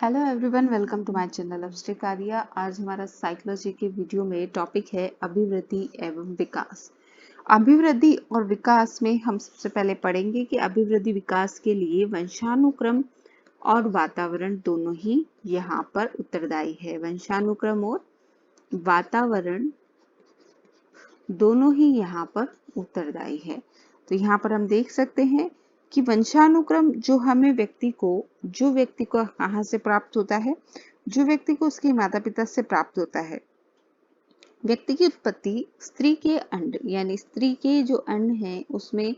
Hello everyone, welcome to my channel Abhishek Arya. आज हमारा psychology के वीडियो में टॉपिक है अभिवृद्धि एवं विकास। अभिवृद्धि और विकास में हम सबसे पहले पढ़ेंगे कि अभिवृद्धि विकास के लिए वंशानुक्रम और वातावरण दोनों ही यहाँ पर उत्तरदायी है। वंशानुक्रम और वातावरण दोनों ही यहाँ पर उत्तरदायी है। तो यहाँ पर हम देख सकते हैं कि वंशानुक्रम जो व्यक्ति को कहाँ से प्राप्त होता है, जो व्यक्ति को उसके माता पिता से प्राप्त होता है। व्यक्ति की उत्पत्ति स्त्री के अंड यानी स्त्री के जो अंड हैं उसमें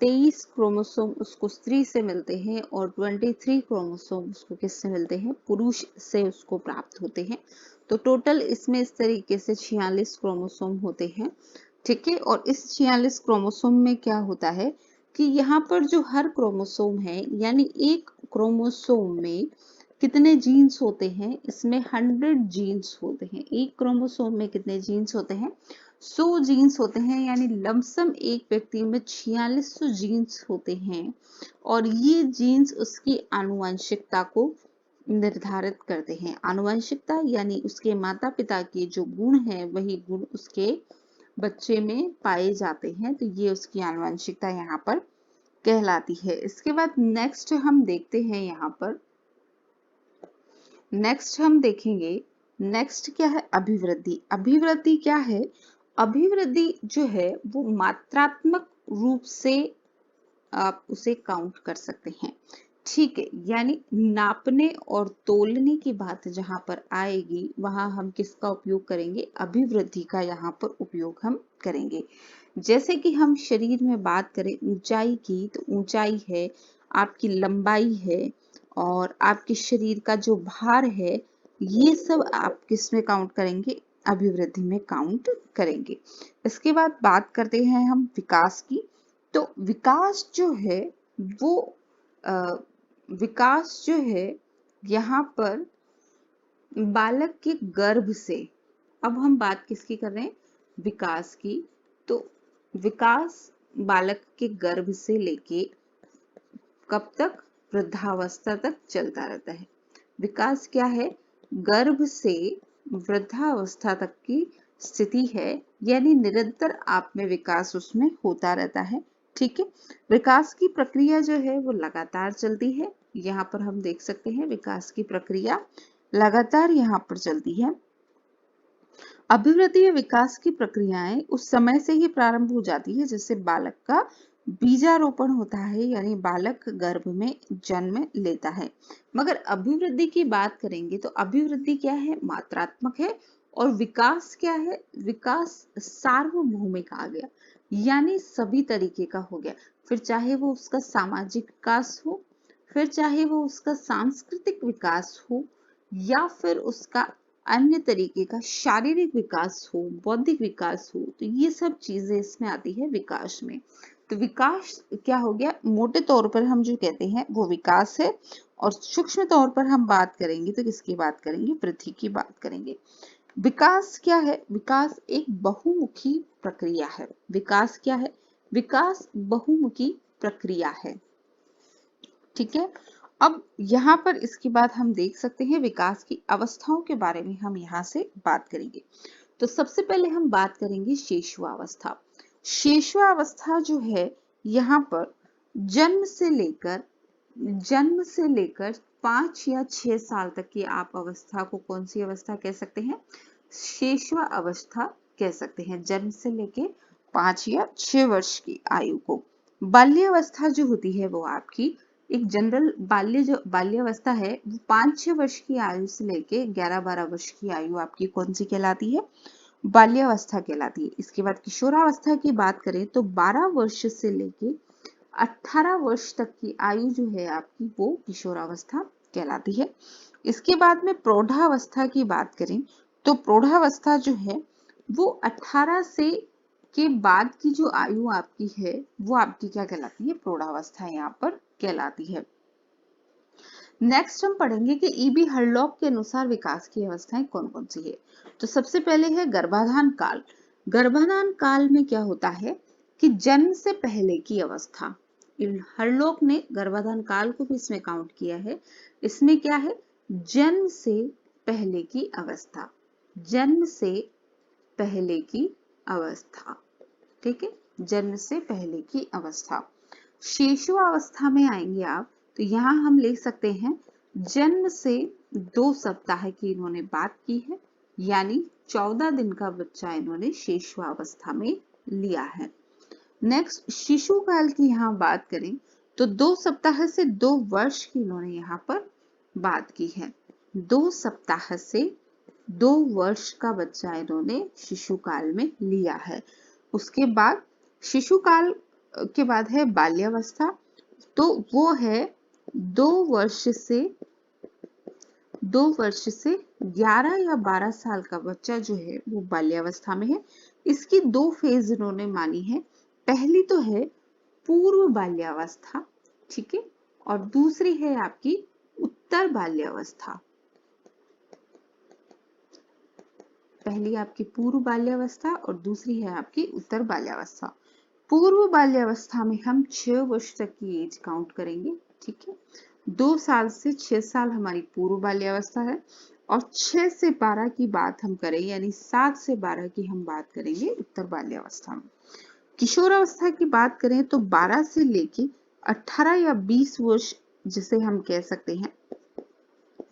23 क्रोमोसोम उसको स्त्री से मिलते हैं और 23 क्रोमोसोम उसको किससे मिलते हैं, पुरुष से उसको प्राप्त होते हैं। तो टोटल इसमें इस तरीके से 46 क्रोमोसोम होते हैं। ठीक है, और इस 46 क्रोमोसोम में क्या होता है कि यहाँ पर जो हर क्रोमोसोम है यानी एक क्रोमोसोम में कितने जीन्स होते हैं, इसमें 100 जीन्स होते हैं। एक क्रोमोसोम में कितने जीन्स होते हैं, 100 जीन्स होते हैं, यानी लमसम एक व्यक्ति में 4600 जीन्स होते हैं। और ये जीन्स उसकी आनुवंशिकता को निर्धारित करते हैं। आनुवंशिकता यानी उसके माता पिता के जो गुण हैं वही गुण उसके बच्चे में पाए जाते हैं। तो ये उसकी आनुवंशिकता यहाँ पर कहलाती है। इसके बाद नेक्स्ट हम देखते हैं, यहाँ पर नेक्स्ट हम देखेंगे, नेक्स्ट क्या है, अभिवृद्धि। अभिवृद्धि क्या है, अभिवृद्धि जो है वो मात्रात्मक रूप से आप उसे काउंट कर सकते हैं। ठीक है, यानी नापने और तोलने की बात जहां पर आएगी वहां हम किसका उपयोग करेंगे, अभिवृद्धि का यहाँ पर उपयोग हम करेंगे। जैसे कि हम शरीर में बात करें ऊंचाई की, तो ऊंचाई है, आपकी लंबाई है और आपके शरीर का जो भार है, ये सब आप किस में काउंट करेंगे, अभिवृद्धि में काउंट करेंगे। इसके बाद बात करते हैं हम विकास की। तो विकास जो है वो विकास जो है यहाँ पर बालक के गर्भ से, अब हम बात किसकी कर रहे हैं, विकास की। तो विकास बालक के गर्भ से लेके कब तक, वृद्धावस्था तक चलता रहता है। विकास क्या है, गर्भ से वृद्धावस्था तक की स्थिति है, यानी निरंतर आप में विकास उसमें होता रहता है। ठीक है, विकास की प्रक्रिया जो है वो लगातार चलती है। यहाँ पर हम देख सकते हैं विकास की प्रक्रिया लगातार यहाँ पर चलती है। अभिवृद्धि या विकास की प्रक्रियाएं उस समय से ही प्रारंभ हो जाती है जैसे बालक का बीजारोपण होता है, यानी बालक गर्भ में जन्म लेता है। मगर अभिवृद्धि की बात करेंगे तो अभिवृद्धि क्या है, मात्रात्मक है। और विकास क्या है, विकास सार्वभौमिक आ गया, यानी सभी तरीके का हो गया। फिर चाहे वो उसका सामाजिक विकास हो, फिर चाहे वो उसका सांस्कृतिक विकास हो, या फिर उसका अन्य तरीके का शारीरिक विकास हो, बौद्धिक विकास हो, तो ये सब चीजें इसमें आती है विकास में। तो विकास क्या हो गया, मोटे तौर पर हम जो कहते हैं वो विकास है। और सूक्ष्म तौर पर हम बात करेंगे तो किसकी बात करेंगे, वृद्धि की बात करेंगे। विकास क्या है, विकास एक बहुमुखी प्रक्रिया है। विकास क्या है, विकास बहुमुखी प्रक्रिया है। ठीक है, अब यहाँ पर इसके बाद हम देख सकते हैं विकास की अवस्थाओं के बारे में हम यहाँ से बात करेंगे। तो सबसे पहले हम बात करेंगे शेषुवावस्था। शेषुवावस्था जो है यहाँ पर जन्म से लेकर 5 या 6 साल तक की आप अवस्था को कौन सी अवस्था कह सकते हैं, शेषुवा अवस्था कह सकते हैं। जन्म से लेके 5 या 6 वर्ष की आयु को। बाल्यावस्था जो होती है वो आपकी एक जनरल बाल्यावस्था है, वो 5-6 वर्ष की आयु से लेके 11-12 वर्ष की आयु आपकी कौन सी कहलाती है, बाल्यावस्था कहलाती है। इसके बाद किशोरावस्था की बात करें तो 12 वर्ष से लेके 18 वर्ष तक की आयु जो है आपकी वो किशोरावस्था कहलाती है। इसके बाद में प्रौढ़ावस्था की बात करें तो प्रौढ़ावस्था जो है वो 18 से के बाद की जो आयु आपकी है वो आपकी क्या कहलाती है, प्रौढ़ावस्था यहाँ पर कहलाती है। नेक्स्ट हम पढ़ेंगे कि ईबी हरलॉक के अनुसार विकास की अवस्थाएं कौन कौन सी है। तो सबसे पहले है गर्भाधान काल। गर्भाधान काल में क्या होता है कि जन्म से पहले की अवस्था, हरलॉक ने गर्भाधान काल को भी इसमें काउंट किया है। इसमें क्या है, जन्म से पहले की अवस्था, जन्म से पहले की अवस्था, ठीक है, जन्म से पहले की अवस्था। शिशुअवस्था में आएंगे आप तो यहाँ हम ले सकते हैं जन्म से 2 सप्ताह की इन्होंने बात की है, यानी 14 दिन का बच्चा इन्होंने शिशुअवस्था में लिया है। नेक्स्ट शिशु काल की यहाँ बात करें तो 2 सप्ताह से 2 वर्ष की इन्होंने यहाँ पर बात की है। 2 सप्ताह से 2 वर्ष का बच्चा इन्होंने शिशु काल में लिया है। उसके बाद शिशु काल के बाद है बाल्यावस्था, तो वो है 2 वर्ष से 11 या 12 साल का बच्चा जो है वो बाल्यावस्था में है। इसकी 2 फेज इन्होंने मानी है। पहली तो है पूर्व बाल्यावस्था, ठीक है, और दूसरी है आपकी उत्तर बाल्यावस्था। पहली आपकी पूर्व बाल्यावस्था और दूसरी है आपकी उत्तर बाल्यावस्था। पूर्व बाल्यावस्था में हम 6 वर्ष तक की एज काउंट करेंगे, ठीक है। 2 साल से 6 साल हमारी पूर्व बाल्यावस्था है और 6 से 12 की बात हम करें, यानी 7 से 12 की हम बात करेंगे उत्तर बाल्यावस्था में। किशोरावस्था की बात करें तो 12 से लेके 18 या 20 वर्ष जिसे हम कह सकते हैं,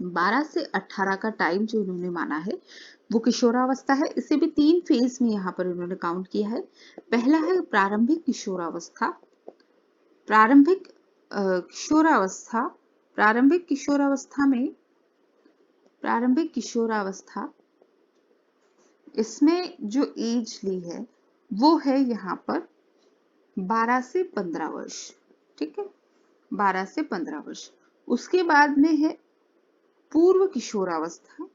12 से 18 का टाइम जो इन्होंने माना है वो किशोरावस्था है। इसे भी 3 फेज में यहाँ पर इन्होंने काउंट किया है। पहला है प्रारंभिक किशोरावस्था। प्रारंभिक किशोरावस्था, प्रारंभिक किशोरावस्था इसमें जो एज ली है वो है यहाँ पर 12 से 15 वर्ष, ठीक है, 12 से 15 वर्ष। उसके बाद में है पूर्व किशोरावस्था।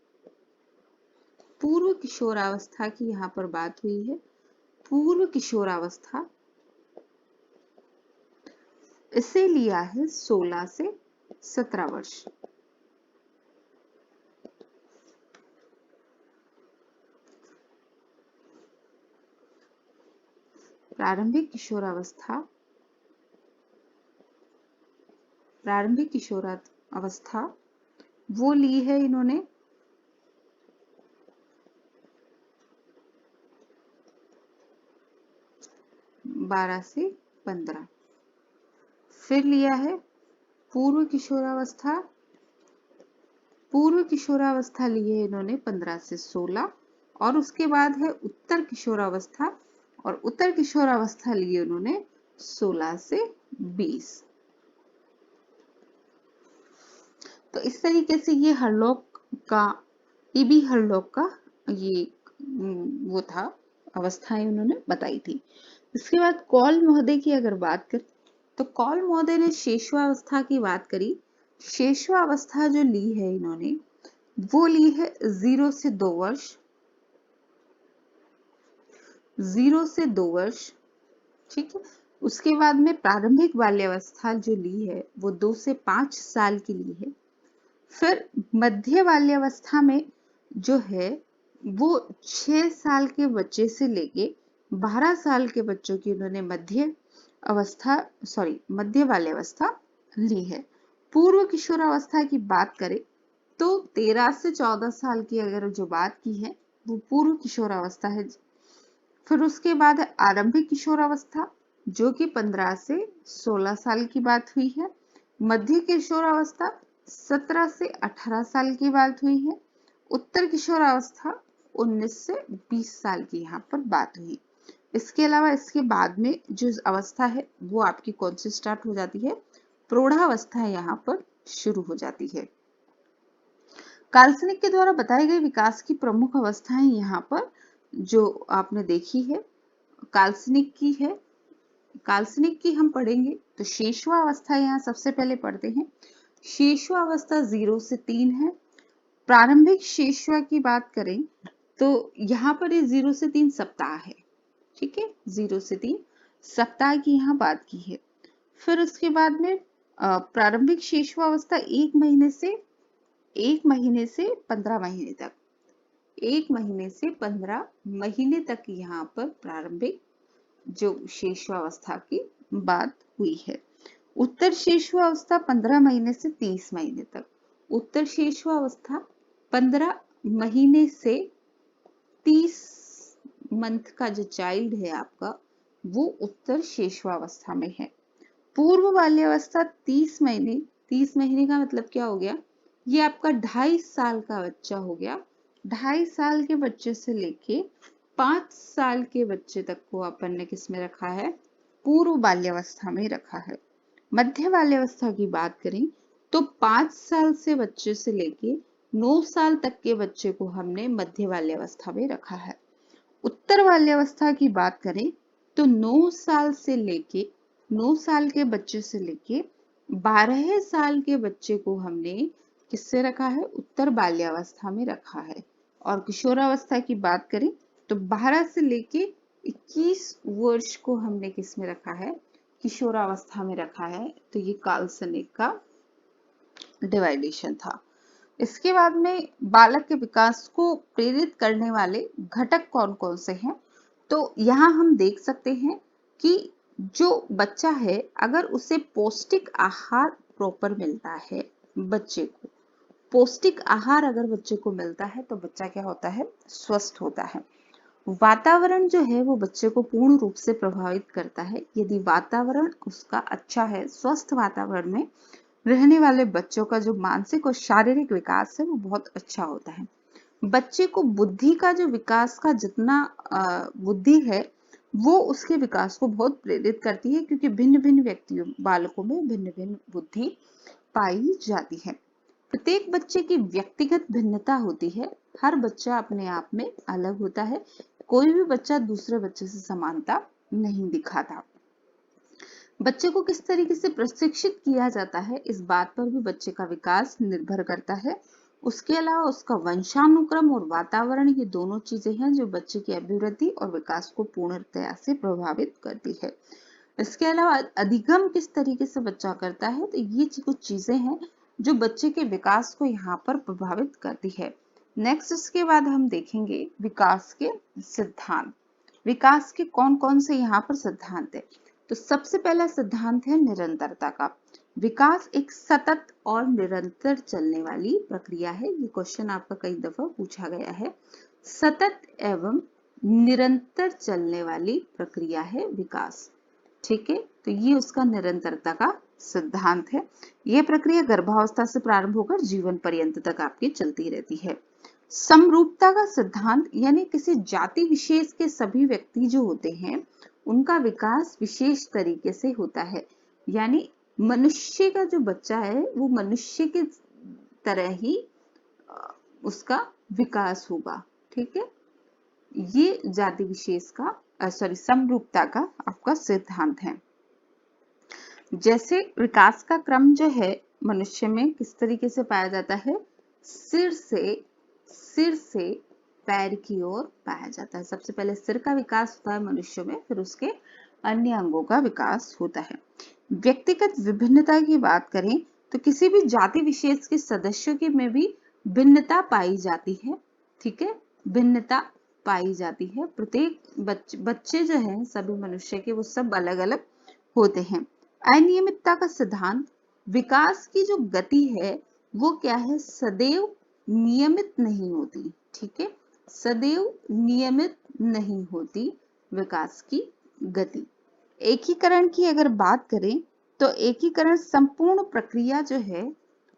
पूर्व किशोरावस्था की यहाँ पर बात हुई है। पूर्व किशोरावस्था इसे लिया है 16 से 17 वर्ष। प्रारंभिक किशोरावस्था वो ली है इन्होंने 12 से 15। फिर लिया है पूर्व किशोरावस्था। पूर्व किशोरावस्था ली है इन्होंने 15 से 16 और उसके बाद है उत्तर किशोरावस्था और उत्तर किशोरावस्था ली है उन्होंने 16 से 20। तो इस तरीके से ये हरलॉक का, ईबी हरलॉक का ये वो था, अवस्थाएं उन्होंने बताई थी। इसके बाद कॉल महोदय की अगर बात करें तो कॉल महोदय ने शेषवावस्था की बात करी। शेषवावस्था जो ली है इन्होंने वो ली है 0 से 2 वर्ष, 0 से 2 वर्ष, ठीक है। उसके बाद में प्रारंभिक बाल्यावस्था जो ली है वो 2 से 5 साल की ली है। फिर मध्य बाल्यावस्था में जो है वो 6 साल के बच्चे से लेके 12 साल के बच्चों की उन्होंने मध्य बाल्यावस्था ली है। पूर्व किशोरावस्था की बात करें तो 13 से 14 साल की अगर जो बात की है वो पूर्व किशोरावस्था है। फिर उसके बाद है आरंभिक किशोरावस्था जो कि 15 से 16 साल की बात हुई है। मध्य किशोरावस्था 17 से 18 साल की बात हुई है। उत्तर किशोरावस्था 19 से 20 साल की यहाँ पर बात हुई। इसके अलावा इसके बाद में जो अवस्था है वो आपकी कौन सी स्टार्ट हो जाती है, प्रौढ़ावस्था यहाँ पर शुरू हो जाती है। काल्सनिक के द्वारा बताए गए विकास की प्रमुख अवस्थाएं यहाँ पर जो आपने देखी है काल्सनिक की है। काल्सनिक की हम पढ़ेंगे तो शेषवावस्था यहाँ सबसे पहले पढ़ते हैं। शेषवावस्था 0 से 3 है। प्रारंभिक शेषवा की बात करें तो यहाँ पर ये 0 से 3 सप्ताह है, ठीक है, 0 से 3 सप्ताह की यहाँ बात की है। फिर उसके बाद में प्रारंभिक शेषवावस्था 1 महीने से 15 महीने तक, 1 महीने से 15 महीने तक यहाँ पर प्रारंभिक जो शेषवावस्था की बात हुई है। उत्तर शेषवावस्था 15 महीने से 30 महीने तक। उत्तर शिशुअवस्था 15 महीने से 30 मंथ का जो चाइल्ड है आपका, वो उत्तर शिशुअवस्था में है। पूर्व बाल्यावस्था 30 महीने का मतलब क्या हो गया, ये आपका 2.5 साल का बच्चा हो गया। 2.5 साल के बच्चे से लेके 5 साल के बच्चे तक को अपन ने किस में रखा है, पूर्व बाल्यावस्था में रखा है। मध्य बाल्यावस्था की बात करें तो 5 साल से बच्चे से लेके 9 साल तक के बच्चे को हमने मध्य बाल्यावस्था में रखा है। उत्तर बाल्यावस्था की बात करें तो 9 साल के बच्चे से लेके 12 साल के बच्चे को हमने किससे रखा है, उत्तर बाल्यावस्था में रखा है। और किशोरावस्था की बात करें तो 12 से लेके 21 वर्ष को हमने किस में रखा है, किशोरावस्था में रखा है। तो ये कार्लसनिक का डिवाइडेशन था। इसके बाद में बालक के विकास को प्रेरित करने वाले घटक कौन कौन से हैं, तो यहाँ हम देख सकते हैं कि जो बच्चा है अगर उसे पौष्टिक आहार प्रॉपर मिलता है, बच्चे को पौष्टिक आहार अगर बच्चे को मिलता है तो बच्चा क्या होता है, स्वस्थ होता है। वातावरण जो है वो बच्चे को पूर्ण रूप से प्रभावित करता है। यदि वातावरण उसका अच्छा है, स्वस्थ वातावरण में रहने वाले बच्चों का जो मानसिक और शारीरिक विकास है वो बहुत अच्छा होता है। बच्चे को बुद्धि का जो विकास का जितना बुद्धि है वो उसके विकास को बहुत प्रेरित करती है, क्योंकि भिन्न भिन्न व्यक्तियों बालकों में भिन्न भिन्न बुद्धि पाई जाती है। प्रत्येक बच्चे की व्यक्तिगत भिन्नता होती है। हर बच्चा अपने आप में अलग होता है। कोई भी बच्चा दूसरे बच्चे से समानता नहीं दिखाता। बच्चे को किस तरीके से प्रशिक्षित किया जाता है, इस बात पर भी बच्चे का विकास निर्भर करता है। उसके अलावा उसका वंशानुक्रम और वातावरण, ये दोनों चीजें हैं जो बच्चे की अभिवृद्धि और विकास को पूर्णतया से प्रभावित करती है। इसके अलावा अधिगम किस तरीके से बच्चा करता है, तो ये कुछ चीजें हैं जो बच्चे के विकास को यहाँ पर प्रभावित करती है। नेक्स्ट इसके बाद हम देखेंगे विकास के सिद्धांत। विकास के कौन कौन से यहाँ पर सिद्धांत है, तो सबसे पहला सिद्धांत है निरंतरता का। विकास एक सतत और निरंतर चलने वाली प्रक्रिया है। ये क्वेश्चन आपका कई दफा पूछा गया है। सतत एवं निरंतर चलने वाली प्रक्रिया है विकास, ठीक है। तो ये उसका निरंतरता का सिद्धांत है। यह प्रक्रिया गर्भावस्था से प्रारंभ होकर जीवन पर्यंत तक आपकी चलती रहती है। समरूपता का सिद्धांत, यानी किसी जाति विशेष के सभी व्यक्ति जो होते हैं उनका विकास विशेष तरीके से होता है। यानी मनुष्य का जो बच्चा है वो मनुष्य की तरह ही उसका विकास होगा, ठीक है। ये जाति विशेष का समरूपता का आपका सिद्धांत है। जैसे विकास का क्रम जो है मनुष्य में किस तरीके से पाया जाता है, सिर से पैर की ओर पाया जाता है। सबसे पहले सिर का विकास होता है मनुष्य में, फिर उसके अन्य अंगों का विकास होता है। व्यक्तिगत विभिन्नता की बात करें तो किसी भी जाति विशेष के सदस्यों के में भी भिन्नता पाई जाती है, ठीक है, भिन्नता पाई जाती है। प्रत्येक बच्चे जो हैं सभी मनुष्य के वो सब अलग अलग होते हैं। अनियमितता का सिद्धांत, विकास की जो गति है वो क्या है, सदैव नियमित नहीं होती, ठीक है, सदैव नियमित नहीं होती विकास की गति। एकीकरण की अगर बात करें तो एकीकरण संपूर्ण प्रक्रिया जो है,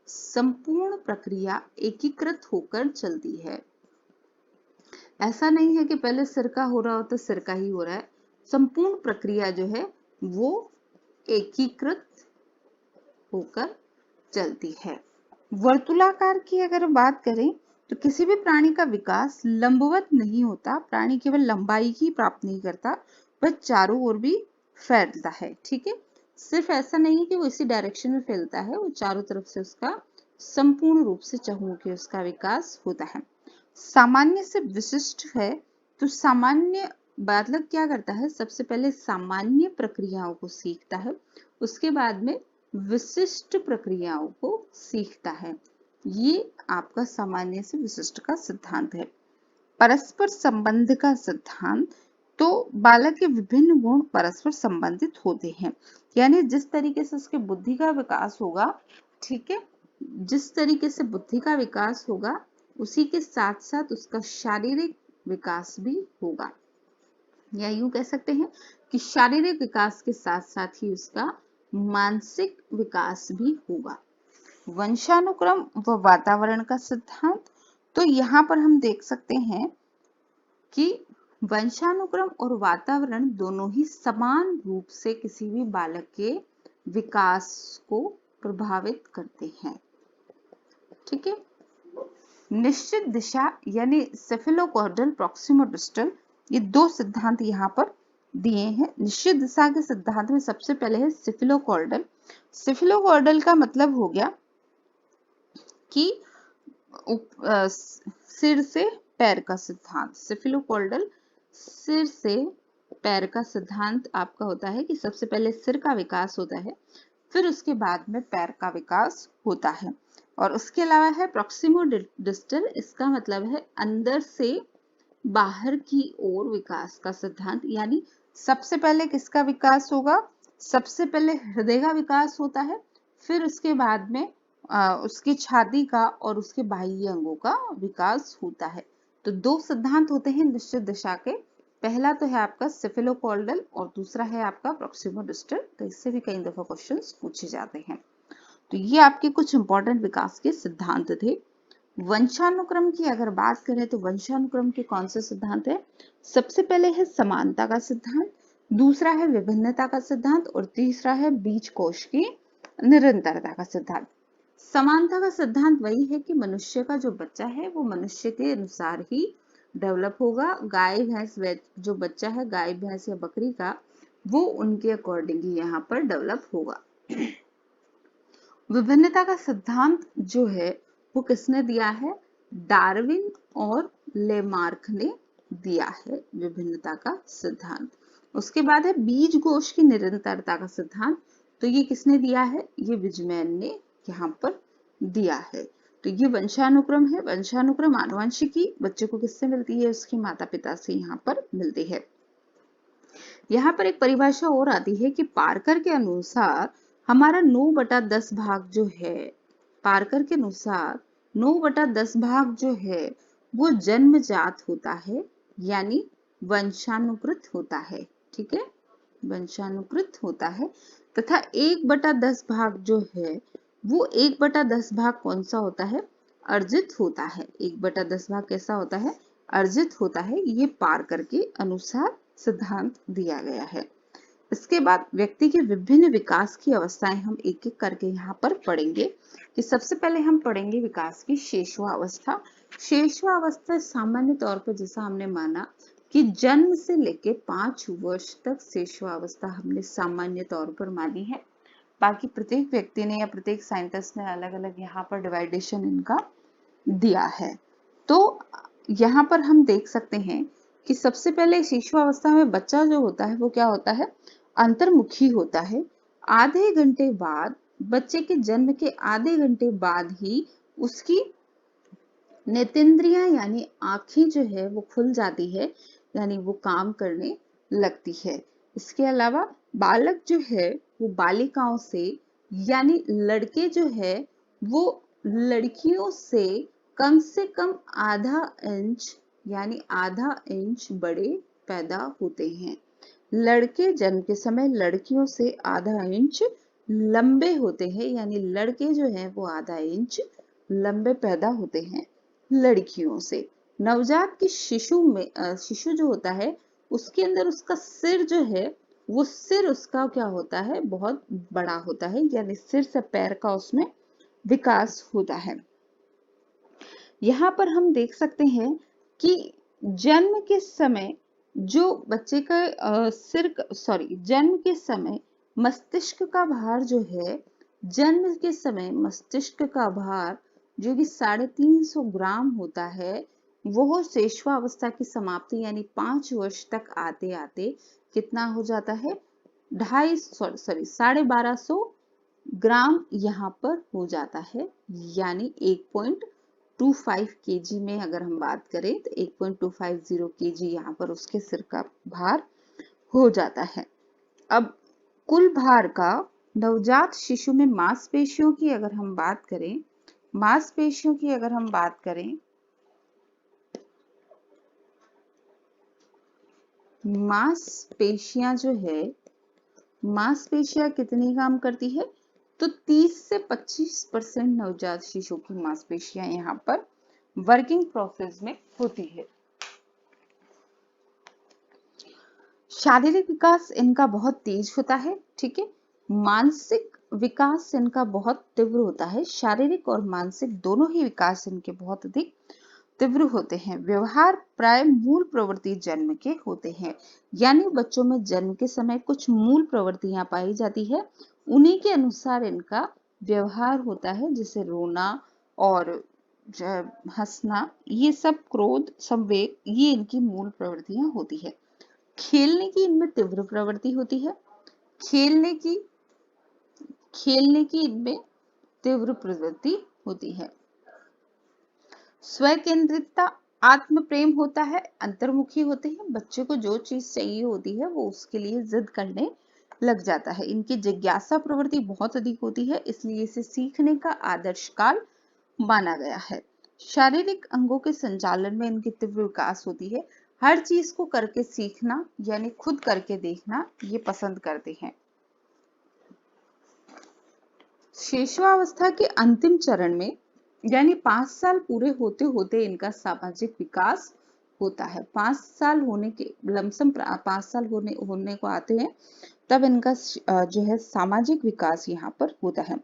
संपूर्ण प्रक्रिया एकीकृत होकर चलती है। ऐसा नहीं है कि पहले सिर का हो रहा हो तो सिर का ही हो रहा है। संपूर्ण प्रक्रिया जो है वो एकीकृत होकर चलती है। वर्तुलाकार की अगर बात करें तो किसी भी प्राणी का विकास लंबवत नहीं होता। प्राणी केवल लंबाई ही प्राप्त नहीं करता, वह चारों ओर भी फैलता है, ठीक है। सिर्फ ऐसा नहीं है कि वो इसी डायरेक्शन में फैलता है, वो चारों तरफ से उसका संपूर्ण रूप से चहुमुखी उसका विकास होता है। सामान्य से विशिष्ट है तो सामान्य बालक क्या करता है, सबसे पहले सामान्य प्रक्रियाओं को सीखता है, उसके बाद में विशिष्ट प्रक्रियाओं को सीखता है। ये आपका सामान्य से विशिष्ट का सिद्धांत है। परस्पर संबंध का सिद्धांत, तो बालक के विभिन्न गुण परस्पर संबंधित होते हैं। यानी जिस तरीके से उसके बुद्धि का विकास होगा, ठीक है, जिस तरीके से बुद्धि का विकास होगा उसी के साथ साथ उसका शारीरिक विकास भी होगा, या यूं कह सकते हैं कि शारीरिक विकास के साथ साथ ही उसका मानसिक विकास भी होगा। वंशानुक्रम व वातावरण का सिद्धांत, तो यहाँ पर हम देख सकते हैं कि वंशानुक्रम और वातावरण दोनों ही समान रूप से किसी भी बालक के विकास को प्रभावित करते हैं। ठीक है, निश्चित दिशा यानी सेफेलोकॉर्डल प्रॉक्सिमोडिस्टल, ये दो सिद्धांत यहाँ पर दिए हैं। निश्चित दिशा के सिद्धांत में सबसे पहले है सेफेलोकॉर्डल। सेफेलोकॉर्डल का मतलब हो गया कि सिर से पैर का सिद्धांत। सेफेलोकॉर्डल सिर से पैर का सिद्धांत आपका होता है कि सबसे पहले सिर का विकास होता है, फिर उसके बाद में पैर का विकास होता है। और उसके अलावा है प्रॉक्सिमोडिस्टल, इसका मतलब है अंदर से बाहर की ओर विकास का सिद्धांत, यानी सबसे पहले किसका विकास होगा? सबसे पहले हृदय का विकास होता है, फिर उसके बाद में उसकी छाती का और उसके बाह्य अंगों का विकास होता है। तो दो सिद्धांत होते हैं निश्चित दिशा के, पहला तो है आपका सेफेलोकॉर्डल और दूसरा है आपका प्रॉक्सिमोडिस्टल। तो इससे भी कई दफा क्वेश्चंस पूछे जाते हैं। तो ये आपके कुछ इंपॉर्टेंट विकास के सिद्धांत थे। वंशानुक्रम की अगर बात करें तो वंशानुक्रम के कौन से सिद्धांत है? सबसे पहले है समानता का सिद्धांत, दूसरा है विभिन्नता का सिद्धांत और तीसरा है बीज कोश की निरंतरता का सिद्धांत। समानता का सिद्धांत वही है कि मनुष्य का जो बच्चा है वो मनुष्य के अनुसार ही डेवलप होगा। गाय भैंस जो बच्चा है गाय भैंस या बकरी का, वो उनके अकॉर्डिंग ही यहाँ पर डेवलप होगा। विभिन्नता का सिद्धांत जो है वो किसने दिया है? डार्विन और लेमार्क ने दिया है विभिन्नता का सिद्धांत। उसके बाद है बीज कोश की निरंतरता का सिद्धांत, तो ये किसने दिया है? ये विजमैन ने यहाँ पर दिया है। तो ये वंशानुक्रम है। वंशानुक्रम आनुवंशिकी बच्चे को किससे मिलती है? उसके माता पिता से यहाँ पर मिलती है। यहाँ पर एक परिभाषा और आती है कि पार्कर के अनुसार हमारा 9/10 भाग जो है, पार्कर के अनुसार 9/10 भाग जो है वो जन्मजात होता है, यानी वंशानुकृत होता है। ठीक है, वंशानुकृत होता है। तथा 1/10 भाग जो है वो 1/10 भाग कौन सा होता है? अर्जित होता है। 1/10 भाग कैसा होता है? अर्जित होता है। ये पार्कर के अनुसार सिद्धांत दिया गया है। इसके बाद व्यक्ति के विभिन्न विकास की अवस्थाएं हम एक एक करके यहाँ पर पढ़ेंगे। कि सबसे पहले हम पढ़ेंगे विकास की शेषवावस्था। शेषवावस्था सामान्य तौर पर जैसा हमने माना कि जन्म से लेके 5 वर्ष तक शेषवावस्था हमने सामान्य तौर पर मानी है। बाकी प्रत्येक व्यक्ति ने या प्रत्येक साइंटिस्ट ने अलग अलग यहाँ पर डिवाइडेशन इनका दिया है। तो यहाँ पर हम देख सकते हैं कि सबसे पहले शिशुअवस्था में बच्चा जो होता है वो क्या होता है? अंतर्मुखी होता है। आधे घंटे बाद, बच्चे के जन्म के आधे घंटे बाद ही उसकी नेत्रेंद्रियां यानी आंखें जो है वो खुल जाती है, यानी वो काम करने लगती है। इसके अलावा बालक जो है वो बालिकाओं से यानी लड़के जो है वो लड़कियों से कम आधा इंच यानी आधा इंच बड़े पैदा होते हैं। लड़के जन्म के समय लड़कियों से आधा इंच लंबे होते हैं, यानी लड़के जो हैं वो आधा इंच लंबे पैदा होते हैं लड़कियों से। नवजात की शिशु जो होता है उसके अंदर उसका सिर जो है वो सिर उसका क्या होता है? बहुत बड़ा होता है, यानी सिर से पैर का उसमें विकास होता है। यहाँ पर हम देख सकते हैं कि जन्म के समय जो बच्चे का जन्म के समय मस्तिष्क का भार जो है, जन्म के समय मस्तिष्क का भार जो कि 350 ग्राम होता है, वो शेषवावस्था की समाप्ति यानी 5 वर्ष तक आते आते कितना हो जाता है? 1250 ग्राम यहाँ पर हो जाता है, यानी 1.25 kg में अगर हम बात करें तो 1.250 kg यहाँ पर उसके सिर का भार हो जाता है। अब कुल भार का नवजात शिशु में मांसपेशियों की अगर हम बात करें, मांसपेशियों की अगर हम बात करें, मांसपेशियां जो है, मांसपेशियां कितनी काम करती है, तो 30 से 25% नवजात शिशु की मांसपेशियां यहाँ पर वर्किंग प्रोसेस में होती है। शारीरिक विकास इनका बहुत तेज होता है, ठीक है। मानसिक विकास इनका बहुत तीव्र होता है। शारीरिक और मानसिक दोनों ही विकास इनके बहुत अधिक तीव्र होते हैं। व्यवहार प्राय मूल प्रवृत्ति जन्म के होते हैं, यानी बच्चों में जन्म के समय कुछ मूल प्रवृत्तियां पाई जाती है, उन्हीं के अनुसार इनका व्यवहार होता है, जैसे रोना और हंसना, ये सब क्रोध, संवेग, ये इनकी मूल प्रवृत्तियां होती है। खेलने की इनमें तीव्र प्रवृत्ति होती है। खेलने की इनमें तीव्र प्रवृत्ति होती है। स्व केंद्रितता, आत्म प्रेम होता है, अंतर्मुखी होते हैं। बच्चे को जो चीज चाहिए होती है वो उसके लिए जिद करने लग जाता है। इनकी जिज्ञासा प्रवृत्ति बहुत अधिक होती है, इसलिए इसे सीखने का आदर्श काल माना गया है। शारीरिक अंगों के संचालन में इनकी तीव्र विकास होती है। हर चीज को करके सीखना, यानी खुद करके देखना, ये पसंद करते हैं। शिशुअवस्था के अंतिम चरण में, यानी 5 साल पूरे होते होते इनका सामाजिक विकास होता है। 5 साल होने के लमसम 5 साल होने को आते हैं, तब इनका जो है सामाजिक विकास यहाँ पर होता है।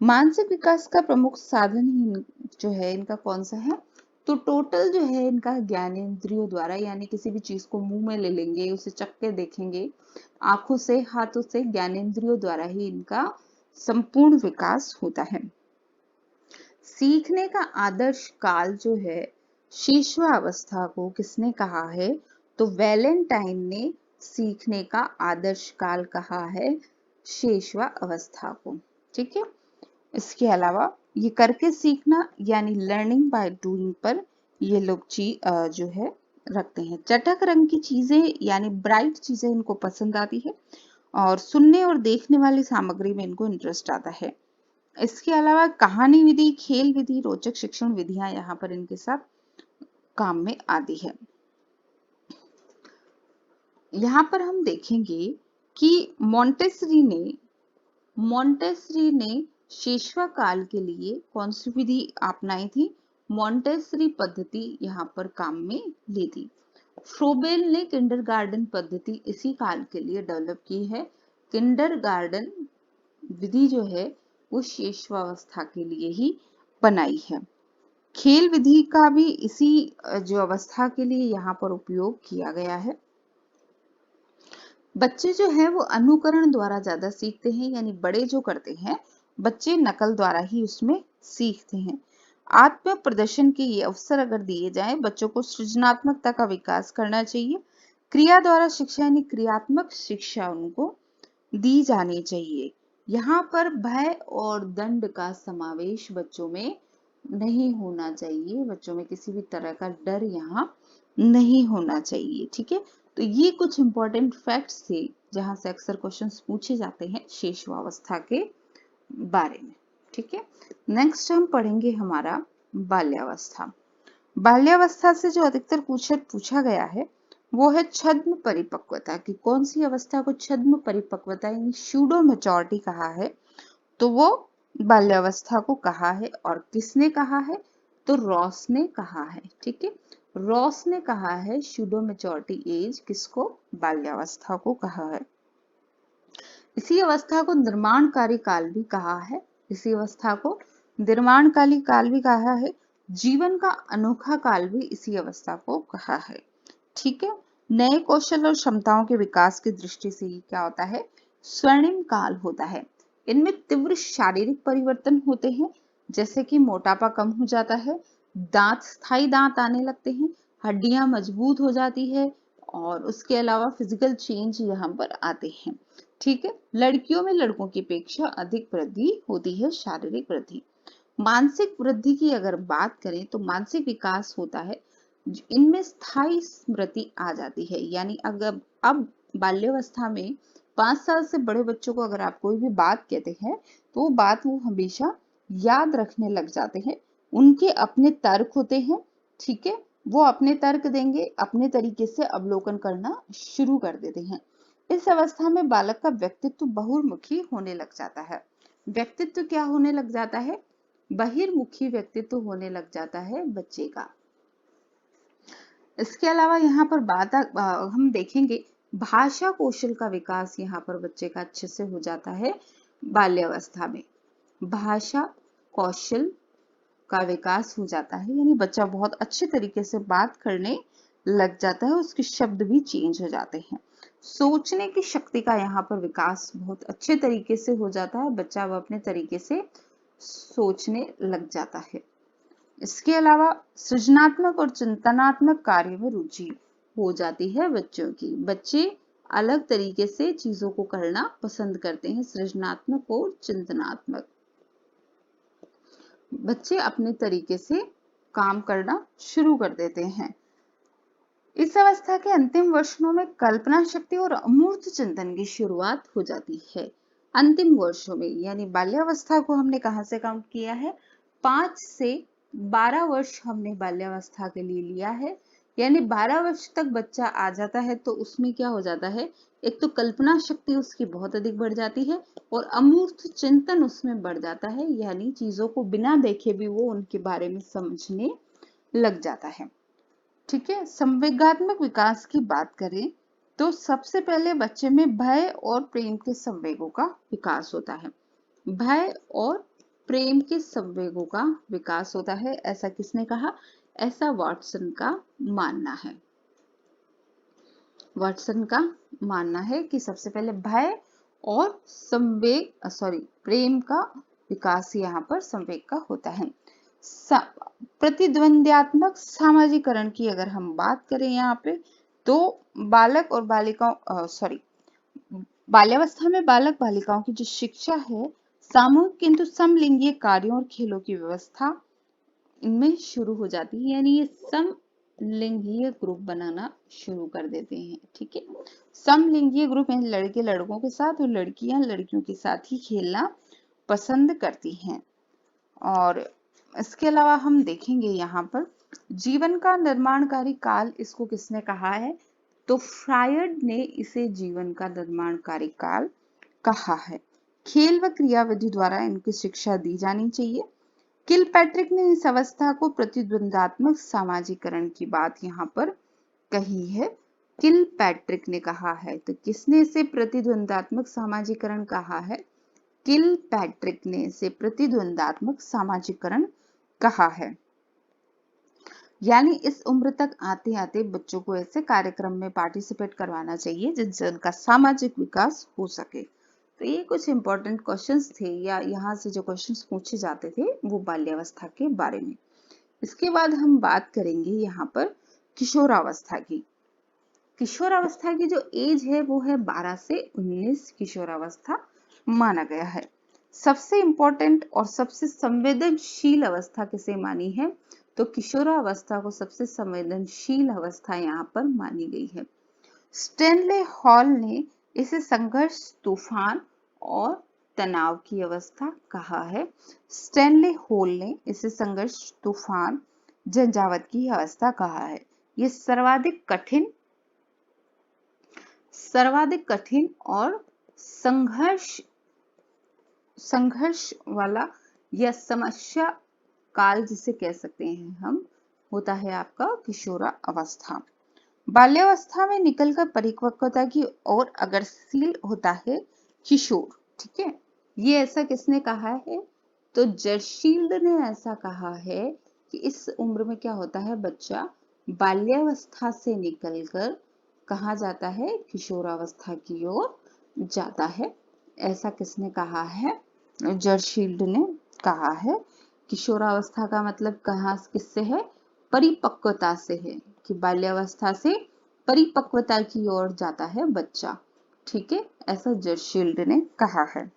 मानसिक विकास का प्रमुख साधन ही जो है इनका कौन सा है, तो टोटल जो है इनका ज्ञानेंद्रियों द्वारा, यानी किसी भी चीज को मुंह में ले लेंगे, उसे चख के देखेंगे, आंखों से, हाथों से, ज्ञानेंद्रियों द्वारा ही इनका संपूर्ण विकास होता है। सीखने का आदर्श काल जो है शिशुअवस्था को किसने कहा है, तो वैलेंटाइन ने सीखने का आदर्श काल कहा है शिशुअवस्था को, ठीक है। इसके अलावा ये करके सीखना, यानी लर्निंग बाय डूइंग पर ये लोग जो है रखते हैं। चटक रंग की चीजें, यानी ब्राइट चीजें इनको पसंद आती है, और सुनने और देखने वाली सामग्री में इनको इंटरेस्ट आता है। इसके अलावा कहानी विधि, खेल विधि, रोचक शिक्षण विधियां यहाँ पर इनके साथ काम में आती है। यहाँ पर हम देखेंगे कि मॉन्टेसरी ने शिशु काल के लिए कौन सी विधि अपनाई थी, मॉन्टेसरी पद्धति यहाँ पर काम में ली थी। फ्रोबेल ने किंडरगार्टन पद्धति इसी काल के लिए डेवलप की है। किंडरगार्टन विधि जो है वो शिशुअवस्था के लिए ही बनाई है। खेल विधि का भी इसी जो अवस्था के लिए यहाँ पर उपयोग किया गया है। बच्चे जो है वो अनुकरण द्वारा ज्यादा सीखते हैं, यानी बड़े जो करते हैं बच्चे नकल द्वारा ही उसमें सीखते हैं। आत्म प्रदर्शन के ये अवसर अगर दिए जाएं, बच्चों को सृजनात्मकता का विकास करना चाहिए। क्रिया द्वारा शिक्षा, यानी क्रियात्मक शिक्षा उनको दी जानी चाहिए। यहाँ पर भय और दंड का समावेश बच्चों में नहीं होना चाहिए। बच्चों में किसी भी तरह का डर यहाँ नहीं होना चाहिए, ठीक है। तो ये कुछ इंपॉर्टेंट फैक्ट्स थे जहां से अक्सर क्वेश्चंस पूछे जाते हैं शिशुअवस्था के बारे में, ठीक है। नेक्स्ट हम पढ़ेंगे हमारा बाल्यावस्था। बाल्यावस्था से जो अधिकतर क्वेश्चन पूछा गया है वो है छद्म परिपक्वता की। कौन सी अवस्था को छद्म परिपक्वता यानी सूडो मैच्योरिटी कहा है, तो वो बाल्यावस्था को कहा है। और किसने कहा है, तो रॉस ने कहा है, ठीक है। रॉस ने कहा है सूडो मैच्योरिटी एज किसको, बाल्यावस्था को कहा है। इसी अवस्था को निर्माणकारी काल भी कहा है। इसी अवस्था को निर्माणकाली काल भी कहा है। जीवन का अनोखा काल भी इसी अवस्था को कहा है, ठीक है। नए कौशल और क्षमताओं के विकास की दृष्टि से ये क्या होता है, स्वर्णिम काल होता है। इनमें तीव्र शारीरिक परिवर्तन होते हैं, जैसे कि मोटापा कम हो जाता है, स्थायी दांत आने लगते हैं, हड्डियां मजबूत हो जाती है, और उसके अलावा फिजिकल चेंज यहाँ पर आते हैं, ठीक है। लड़कियों में लड़कों की अपेक्षा अधिक वृद्धि होती है, शारीरिक वृद्धि। मानसिक वृद्धि की अगर बात करें तो मानसिक विकास होता है, इनमें स्थायी स्मृति आ जाती है, यानी अगर अब बाल्यावस्था में 5 साल से बड़े बच्चों को अगर आप कोई भी बात कहते हैं तो वो बात वो हमेशा याद रखने लग जाते हैं। उनके अपने तर्क होते हैं, ठीक है, वो अपने तर्क देंगे, अपने तरीके से अवलोकन करना शुरू कर देते हैं। इस अवस्था में बालक का व्यक्तित्व बहुमुखी होने लग जाता है। व्यक्तित्व क्या होने लग जाता है? बहिर्मुखी व्यक्तित्व होने लग जाता है बच्चे का। इसके अलावा यहाँ पर हम देखेंगे भाषा कौशल का विकास यहाँ पर बच्चे का अच्छे से हो जाता है बाल्यावस्था में। भाषा कौशल का विकास हो जाता है, यानी बच्चा बहुत अच्छे तरीके से बात करने लग जाता है, उसके शब्द भी चेंज हो जाते हैं। सोचने की शक्ति का यहाँ पर विकास बहुत अच्छे तरीके से हो जाता है, बच्चा अब अपने तरीके से सोचने लग जाता है। इसके अलावा सृजनात्मक और चिंतनात्मक कार्य में रुचि हो जाती है बच्चों की। बच्चे अलग तरीके से चीजों को करना पसंद करते हैं, सृजनात्मक और चिंतनात्मक। बच्चे अपने तरीके से काम करना शुरू कर देते हैं। इस अवस्था के अंतिम वर्षों में कल्पना शक्ति और अमूर्त चिंतन की शुरुआत हो जाती है। अंतिम वर्षों में, यानी बाल्यावस्था को हमने कहां से काउंट किया है? 5 से 12 वर्ष हमने बाल्यावस्था के लिए लिया है, यानी 12 वर्ष तक बच्चा आ जाता है तो उसमें क्या हो जाता है? एक तो कल्पना शक्ति उसकी बहुत अधिक बढ़ जाती है और अमूर्त चिंतन उसमें बढ़ जाता है, यानी चीजों को बिना देखे भी वो उनके बारे में समझने लग जाता है। ठीक है, संवेगात्मक विकास की बात करें तो सबसे पहले बच्चे में भय और प्रेम के संवेगों का विकास होता है। भय और प्रेम के संवेगों का विकास होता है, ऐसा किसने कहा? ऐसा वाटसन का मानना है। वाटसन का मानना है कि सबसे पहले भय और प्रेम का विकास यहाँ पर संवेग का होता है। प्रतिद्वंद्यात्मक सामाजिकरण की अगर हम बात करें यहाँ पे, तो बालक और बालिकाओं बाल्यावस्था में बालक बालिकाओं की जो शिक्षा है सामूहिक किंतु समलिंगीय कार्यों और खेलों की व्यवस्था इनमें शुरू हो जाती है, यानी ये समलिंगीय ग्रुप बनाना शुरू कर देते हैं। ठीक है, समलिंगीय ग्रुप यानी लड़के लड़कों के साथ और लड़कियां लड़कियों के साथ ही खेलना पसंद करती हैं। और इसके अलावा हम देखेंगे यहाँ पर जीवन का निर्माणकारी काल, इसको किसने कहा है? तो फ्रायड ने इसे जीवन का निर्माणकारी काल कहा है। खेल व क्रियाविधि द्वारा इनकी शिक्षा दी जानी चाहिए। किलपैट्रिक ने इस अवस्था को प्रतिद्वंदात्मक सामाजिकरण की बात यहाँ पर कही है। किलपैट्रिक ने कहा है, तो किसने इसे प्रतिद्वंदात्मक सामाजिकरण कहा है? किलपैट्रिक ने इसे प्रतिद्वंदात्मक सामाजिकरण कहा है। यानी इस उम्र तक आते आते बच्चों को ऐसे कार्यक्रम में पार्टिसिपेट करवाना चाहिए जिनसे उनका सामाजिक विकास हो सके। तो ये कुछ इंपॉर्टेंट क्वेश्चंस थे, या यहाँ से जो क्वेश्चंस पूछे जाते थे वो बाल्यावस्था के बारे में। इसके बाद हम बात करेंगे यहाँ पर किशोरावस्था की। किशोरावस्था की जो एज है वो है 12 से 19 किशोरावस्था माना गया है। सबसे इंपॉर्टेंट और सबसे संवेदनशील अवस्था किसे मानी है? तो किशोरावस्था को सबसे संवेदनशील अवस्था यहाँ पर मानी गई है। स्टैनले हॉल ने इसे संघर्ष, तूफान और तनाव की अवस्था कहा है। स्टैनले हॉल ने इसे संघर्ष, तूफान, झंझावात की अवस्था कहा है। ये सर्वाधिक कठिन और संघर्ष वाला या समस्या काल जिसे कह सकते हैं हम, होता है आपका किशोरा अवस्था। बाल्यावस्था में निकलकर परिपक्वता की ओर अग्रसर होता है किशोर। ठीक है, ये ऐसा किसने कहा है? तो जर्शील्ड ने ऐसा कहा है कि इस उम्र में क्या होता है, बच्चा बाल्यावस्था से निकलकर कहाँ जाता है? किशोरावस्था की ओर जाता है। ऐसा किसने कहा है? जर्शील्ड ने कहा है। किशोरावस्था का मतलब कहाँ किससे है? परिपक्वता से है, कि बाल्यावस्था से परिपक्वता की ओर जाता है बच्चा। ठीक है, ऐसा जर्शील्ड ने कहा है।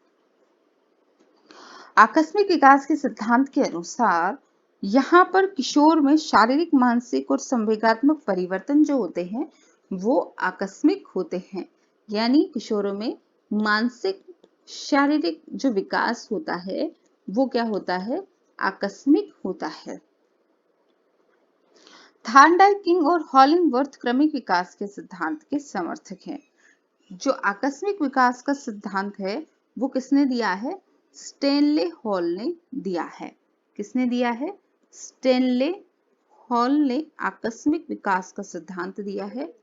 आकस्मिक विकास के सिद्धांत के अनुसार यहाँ पर किशोर में शारीरिक, मानसिक और संवेगात्मक परिवर्तन जो होते हैं वो आकस्मिक होते हैं, यानी किशोरों में मानसिक शारीरिक जो विकास होता है वो क्या होता है, आकस्मिक होता है। थार्नडाइक, किंग और हॉलिंगवर्थ क्रमिक विकास के सिद्धांत के समर्थक हैं। जो आकस्मिक विकास का सिद्धांत है वो किसने दिया है, स्टेनले हॉल ने दिया है। किसने दिया है, स्टेनले हॉल ने आकस्मिक विकास का सिद्धांत दिया है।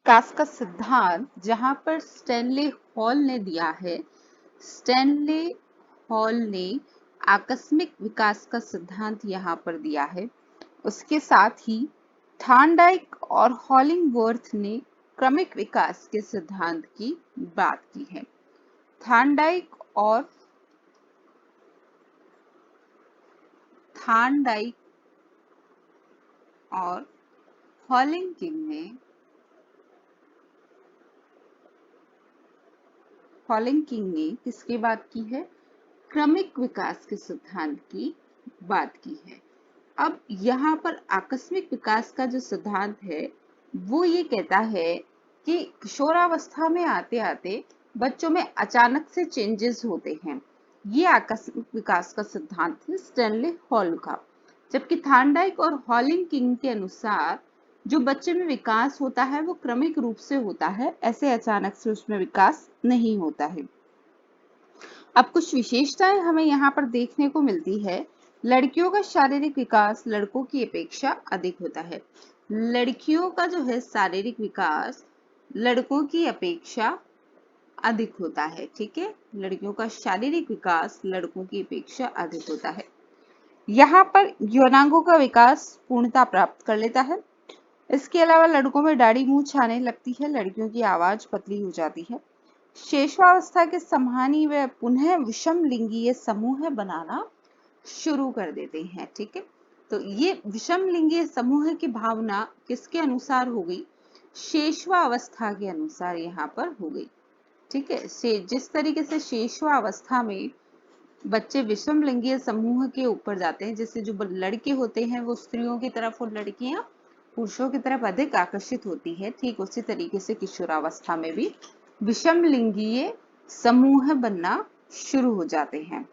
विकास का सिद्धांत जहां पर स्टेनले हॉल ने दिया है, स्टेनले हॉल ने आकस्मिक विकास का सिद्धांत यहाँ पर दिया है। उसके साथ ही थार्नडाइक और हॉलिंगवर्थ ने क्रमिक विकास के सिद्धांत की बात की है। थार्नडाइक और हॉलिंग ने किसकी बात की है, क्रमिक विकास के सिद्धांत की बात की है। अब यहाँ पर आकस्मिक विकास का जो सिद्धांत है वो ये कहता है कि किशोरावस्था में आते आते बच्चों में अचानक से चेंजेस होते हैं। ये आकस्मिक विकास का सिद्धांत है स्टेनले हॉल का। जबकि थार्नडाइक और हॉलिंग किंग के अनुसार जो बच्चे में विकास होता है वो क्रमिक रूप से होता है, ऐसे अचानक से उसमें विकास नहीं होता है। अब कुछ विशेषताएं हमें यहाँ पर देखने को मिलती है। लड़कियों का शारीरिक विकास लड़कों की अपेक्षा अधिक होता है। लड़कियों का जो है शारीरिक विकास लड़कों की अपेक्षा अधिक होता है। ठीक है, लड़कियों का शारीरिक विकास लड़कों की अपेक्षा अधिक होता है। यहाँ पर यौनांगों का विकास पूर्णता प्राप्त कर लेता है। इसके अलावा लड़कों में दाढ़ी मूंछ आने लगती है, लड़कियों की आवाज पतली हो जाती है। शेषवावस्था के समहानी व पुनः विषम लिंगीय समूह बनाना शुरू कर देते हैं। ठीक है, तो ये विषम लिंगीय समूह की भावना किसके अनुसार हो गई, शेषवावस्था के अनुसार यहाँ पर हो गई। ठीक है, से जिस तरीके से शेषवावस्था में बच्चे विषम लिंगीय समूह के ऊपर जाते हैं, जैसे जो लड़के होते हैं वो स्त्रियों की तरफ और लड़कियां पुरुषों की तरफ अधिक आकर्षित होती है, ठीक उसी तरीके से किशोरावस्था में भी विषम लिंगीय समूह बनना शुरू हो जाते हैं।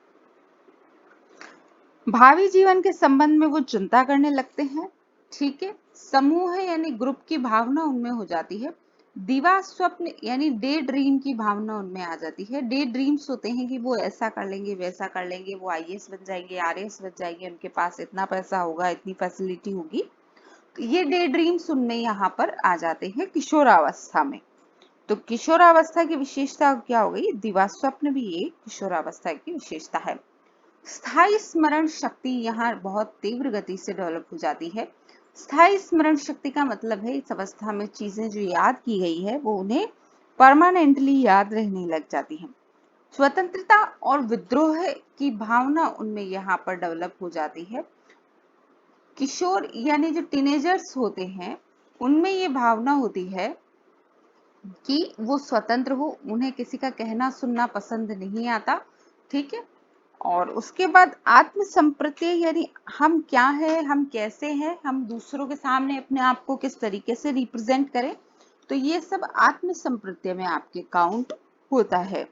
भावी जीवन के संबंध में वो चिंता करने लगते हैं। ठीक है, समूह यानी ग्रुप की भावना उनमें हो जाती है। दिवा स्वप्न यानी डे ड्रीम की भावना उनमें आ जाती है। डे ड्रीम्स होते हैं कि वो ऐसा कर लेंगे, वैसा कर लेंगे, वो आईएएस बन जाएंगे, आरएएस बन जाएंगे, उनके पास इतना पैसा होगा, इतनी फैसिलिटी होगी। तो ये डे ड्रीम्स उनमें यहाँ पर आ जाते हैं किशोरावस्था में। तो किशोरावस्था की विशेषता क्या हो गई, दिवा स्वप्न भी एक किशोरावस्था की विशेषता है। स्थायी स्मरण शक्ति यहाँ बहुत तीव्र गति से डेवलप हो जाती है। स्थायी स्मरण शक्ति का मतलब है इस अवस्था में चीजें जो याद की गई है वो उन्हें परमानेंटली याद रहने लग जाती हैं। स्वतंत्रता और विद्रोह की भावना उनमें यहाँ पर डेवलप हो जाती है। किशोर यानी जो टीनेजर्स होते हैं उनमें ये भावना होती है कि वो स्वतंत्र हो, उन्हें किसी का कहना सुनना पसंद नहीं आता। ठीक है, और उसके बाद आत्म संप्रत्यय यानी हम क्या है, हम कैसे हैं, हम दूसरों के सामने अपने आप को किस तरीके से रिप्रेजेंट करें, तो ये सब आत्म संप्रत्यय में आपके काउंट होता है।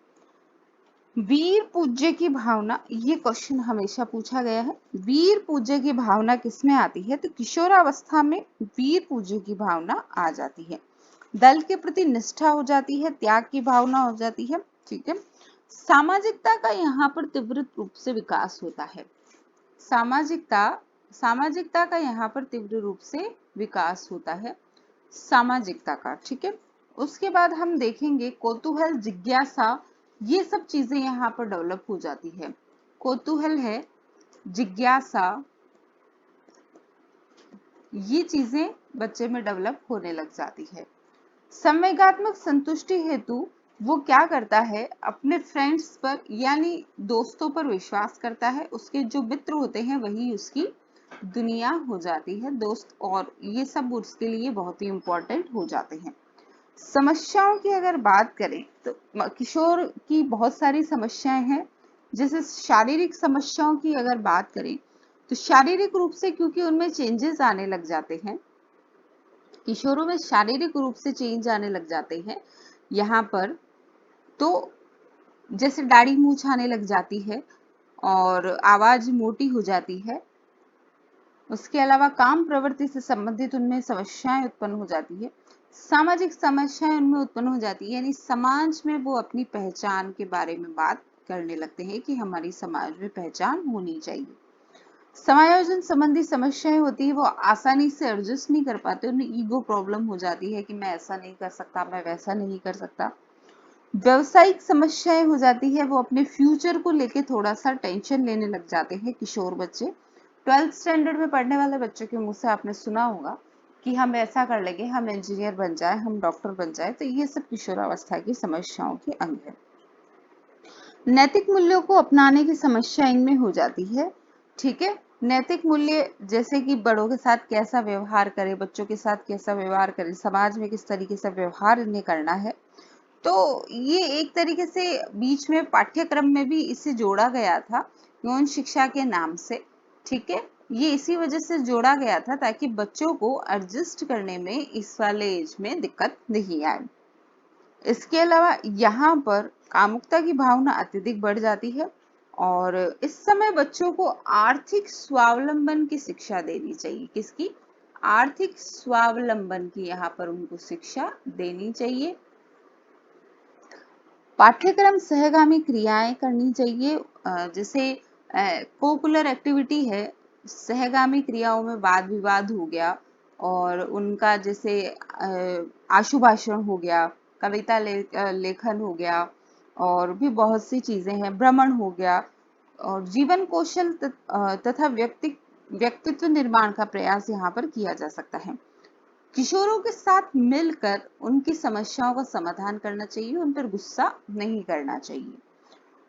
वीर पूज्य की भावना, ये क्वेश्चन हमेशा पूछा गया है, वीर पूज्य की भावना किसमें आती है, तो किशोरावस्था में वीर पूज्य की भावना आ जाती है। दल के प्रति निष्ठा हो जाती है, त्याग की भावना हो जाती है। ठीक है, सामाजिकता का यहाँ पर तीव्र रूप से विकास होता है। सामाजिकता का यहाँ पर तीव्र रूप से विकास होता है, सामाजिकता का। ठीक है, उसके बाद हम देखेंगे कौतूहल, जिज्ञासा, ये सब चीजें यहाँ पर डेवलप हो जाती है। कौतूहल है, जिज्ञासा, ये चीजें बच्चे में डेवलप होने लग जाती है। संवेगात्मक संतुष्टि हेतु वो क्या करता है, अपने फ्रेंड्स पर यानी दोस्तों पर विश्वास करता है। उसके जो मित्र होते हैं वही उसकी दुनिया हो जाती है, दोस्त, और ये सब उसके लिए बहुत ही इंपॉर्टेंट हो जाते हैं। समस्याओं की अगर बात करें तो किशोर की बहुत सारी समस्याएं हैं। जैसे शारीरिक समस्याओं की अगर बात करें तो शारीरिक रूप से क्योंकि उनमें चेंजेस आने लग जाते हैं, किशोरों में शारीरिक रूप से चेंज आने लग जाते हैं यहाँ पर, तो जैसे दाढ़ी मूंछ आने लग जाती है और आवाज मोटी हो जाती है। उसके अलावा काम प्रवृत्ति से संबंधित उनमें समस्याएं उत्पन्न हो जाती है, सामाजिक समस्याएं उनमें उत्पन्न हो जाती है, यानी समाज में वो अपनी पहचान के बारे में बात करने लगते हैं कि हमारी समाज में पहचान होनी चाहिए। समायोजन संबंधी समस्याएं होती है, वो आसानी से एडजस्ट नहीं कर पाते, उन्हें ईगो प्रॉब्लम हो जाती है कि मैं ऐसा नहीं कर सकता, मैं वैसा नहीं कर सकता। व्यवसायिक समस्याएं हो जाती है, वो अपने फ्यूचर को लेके थोड़ा सा टेंशन लेने लग जाते हैं किशोर बच्चे। 12th स्टैंडर्ड में पढ़ने वाले बच्चों के मुंह से आपने सुना होगा कि हम ऐसा कर लेंगे, हम इंजीनियर बन जाए, हम डॉक्टर बन जाए, तो ये सब किशोरावस्था की समस्याओं के अंग है। नैतिक मूल्यों को अपनाने की समस्या इनमें हो जाती है। ठीक है, नैतिक मूल्य जैसे कि बड़ों के साथ कैसा व्यवहार करें, बच्चों के साथ कैसा व्यवहार करें, समाज में किस तरीके से व्यवहार इन्हें करना है, तो ये एक तरीके से बीच में पाठ्यक्रम में भी इसे जोड़ा गया था यौन शिक्षा के नाम से। ठीक है, ये इसी वजह से जोड़ा गया था ताकि बच्चों को एडजस्ट करने में इस वाले एज में दिक्कत नहीं आए। इसके अलावा यहाँ पर कामुकता की भावना अत्यधिक बढ़ जाती है और इस समय बच्चों को आर्थिक स्वावलंबन की शिक्षा देनी चाहिए। किसकी? आर्थिक स्वावलंबन की यहाँ पर उनको शिक्षा देनी चाहिए। पाठ्यक्रम सहगामी क्रियाएं करनी चाहिए, जैसे कोकुलर एक्टिविटी है, सहगामी क्रियाओं में वाद विवाद हो गया और उनका जैसे आशुभाषण हो गया, कविता लेखन हो गया और भी बहुत सी चीजें हैं, भ्रमण हो गया और जीवन कौशल तथा व्यक्तित्व निर्माण का प्रयास यहाँ पर किया जा सकता है। किशोरों के साथ मिलकर उनकी समस्याओं का समाधान करना चाहिए, उन पर गुस्सा नहीं करना चाहिए,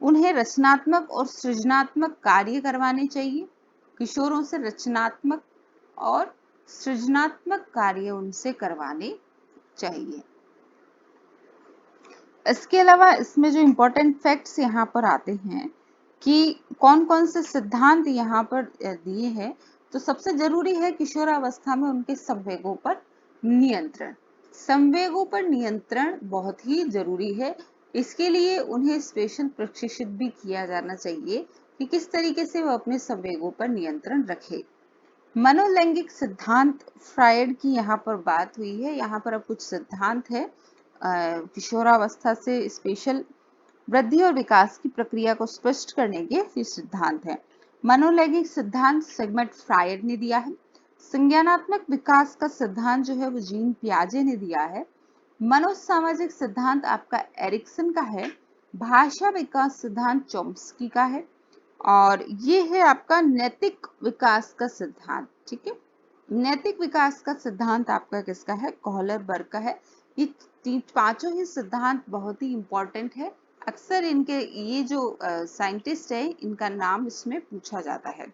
उन्हें रचनात्मक और सृजनात्मक कार्य करवाने चाहिए। किशोरों से रचनात्मक और सृजनात्मक कार्य उनसे करवाने चाहिए। इसके अलावा इसमें जो इम्पोर्टेंट फैक्ट्स यहाँ पर आते हैं कि कौन कौन से सिद्धांत यहाँ पर दिए हैं, तो सबसे जरूरी है किशोरावस्था में उनके संवेगों पर नियंत्रण। संवेगों पर नियंत्रण बहुत ही जरूरी है। इसके लिए उन्हें स्पेशल प्रशिक्षित भी किया जाना चाहिए कि किस तरीके से वो अपने संवेगों पर नियंत्रण रखे। मनोलैंगिक सिद्धांत, फ्रायड की यहाँ पर बात हुई है। यहाँ पर अब कुछ सिद्धांत है किशोरावस्था से स्पेशल वृद्धि और विकास की प्रक्रिया को स्पष्ट करने के सिद्धांत है। मनोलैंगिक सिद्धांत सिगमंड फ्रायड ने दिया है। संज्ञानात्मक विकास का सिद्धांत जो है वो जीन पियाजे ने दिया है। मनोसामाजिक सिद्धांत आपका एरिक्सन का है। भाषा विकास सिद्धांत चॉम्स्की का है और ये है आपका नैतिक विकास का सिद्धांत। ठीक है, नैतिक विकास का सिद्धांत आपका किसका है? कोहलरबर्ग का है। ये पांचों ही सिद्धांत बहुत ही इंपॉर्टेंट है। अक्सर इनके ये जो साइंटिस्ट है इनका नाम इसमें पूछा जाता है।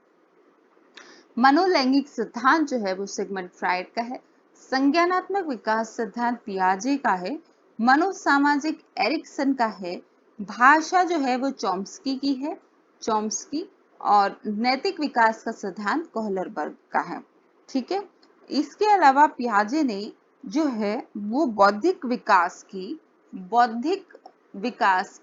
मनोलैंगिक सिद्धांत जो है वो सिगमंड फ्रायड का है। संज्ञानात्मक विकास सिद्धांत पियाजे का है। मनोसामाजिक एरिक्सन का है। भाषा जो है वो चॉम्स्की की है, चॉम्स्की, और नैतिक विकास का सिद्धांत कोहलरबर्ग का है। ठीक है, इसके अलावा पियाजे ने जो है वो बौद्धिक विकास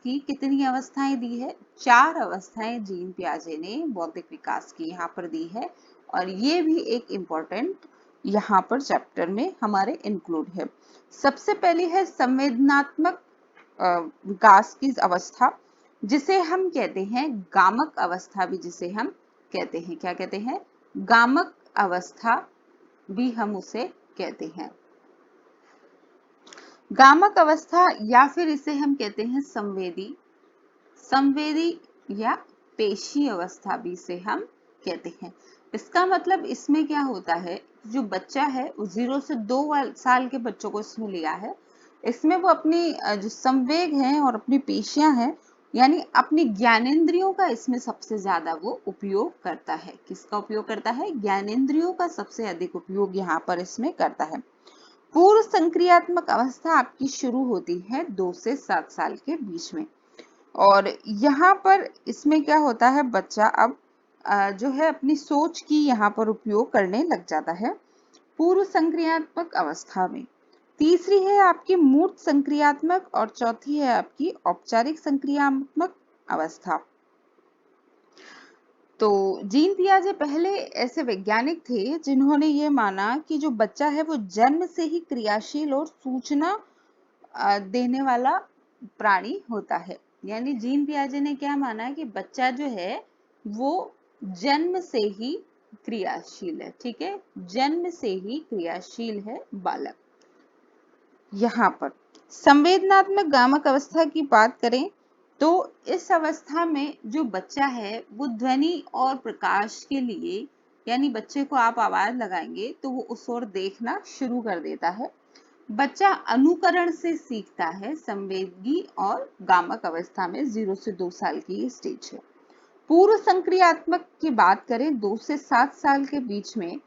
की कितनी अवस्थाएं दी है? 4 अवस्थाएं जीन पियाजे ने बौद्धिक विकास की यहाँ पर दी है और ये भी एक इम्पोर्टेंट यहाँ पर चैप्टर में हमारे इंक्लूड है। सबसे पहली है संवेदनात्मक विकास की अवस्था, जिसे हम कहते हैं गामक अवस्था भी, जिसे हम कहते हैं, क्या कहते हैं? गामक अवस्था भी हम उसे कहते हैं। गामक अवस्था या फिर इसे हम कहते हैं संवेदी या पेशी अवस्था भी इसे हम कहते हैं। इसका मतलब इसमें क्या होता है, जो बच्चा है 0 से 2 साल के बच्चों को इसमें लिया है। इसमें वो अपनी जो संवेग हैं और अपनी पेशियां हैं, यानी अपनी ज्ञानेंद्रियों का इसमें सबसे ज्यादा वो उपयोग करता है। किसका उपयोग करता है? ज्ञानेंद्रियों का सबसे अधिक उपयोग यहाँ पर इसमें करता है। पूर्व संक्रियात्मक अवस्था आपकी शुरू होती है 2 से 7 साल के बीच में और यहाँ पर इसमें क्या होता है, बच्चा अब जो है अपनी सोच की यहाँ पर उपयोग करने लग जाता है। पूर्व संक्रियात्मक अवस्था में। तीसरी है आपकी मूर्त संक्रियात्मक और चौथी है आपकी औपचारिक संक्रियात्मक अवस्था। तो जीन पियाजे पहले ऐसे वैज्ञानिक थे जिन्होंने ये माना कि जो बच्चा है वो जन्म से ही क्रियाशील और सूचना देने वाला प्राणी होता है। यानी जीन पियाजे ने क्या माना कि बच्चा जो है वो जन्म से ही क्रियाशील है। ठीक है, जन्म से ही क्रियाशील है बालक। यहाँ पर संवेदनात्मक गामक अवस्था की बात करें तो इस अवस्था में जो बच्चा है वो ध्वनि और प्रकाश के लिए, यानी बच्चे को आप आवाज लगाएंगे तो वो उस ओर देखना शुरू कर देता है। बच्चा अनुकरण से सीखता है संवेदी और गामक अवस्था में 0 से 2 साल की ये स्टेज है। पूर्व संक्रियात्मक की बात करें 2 से 7 साल के बीच में,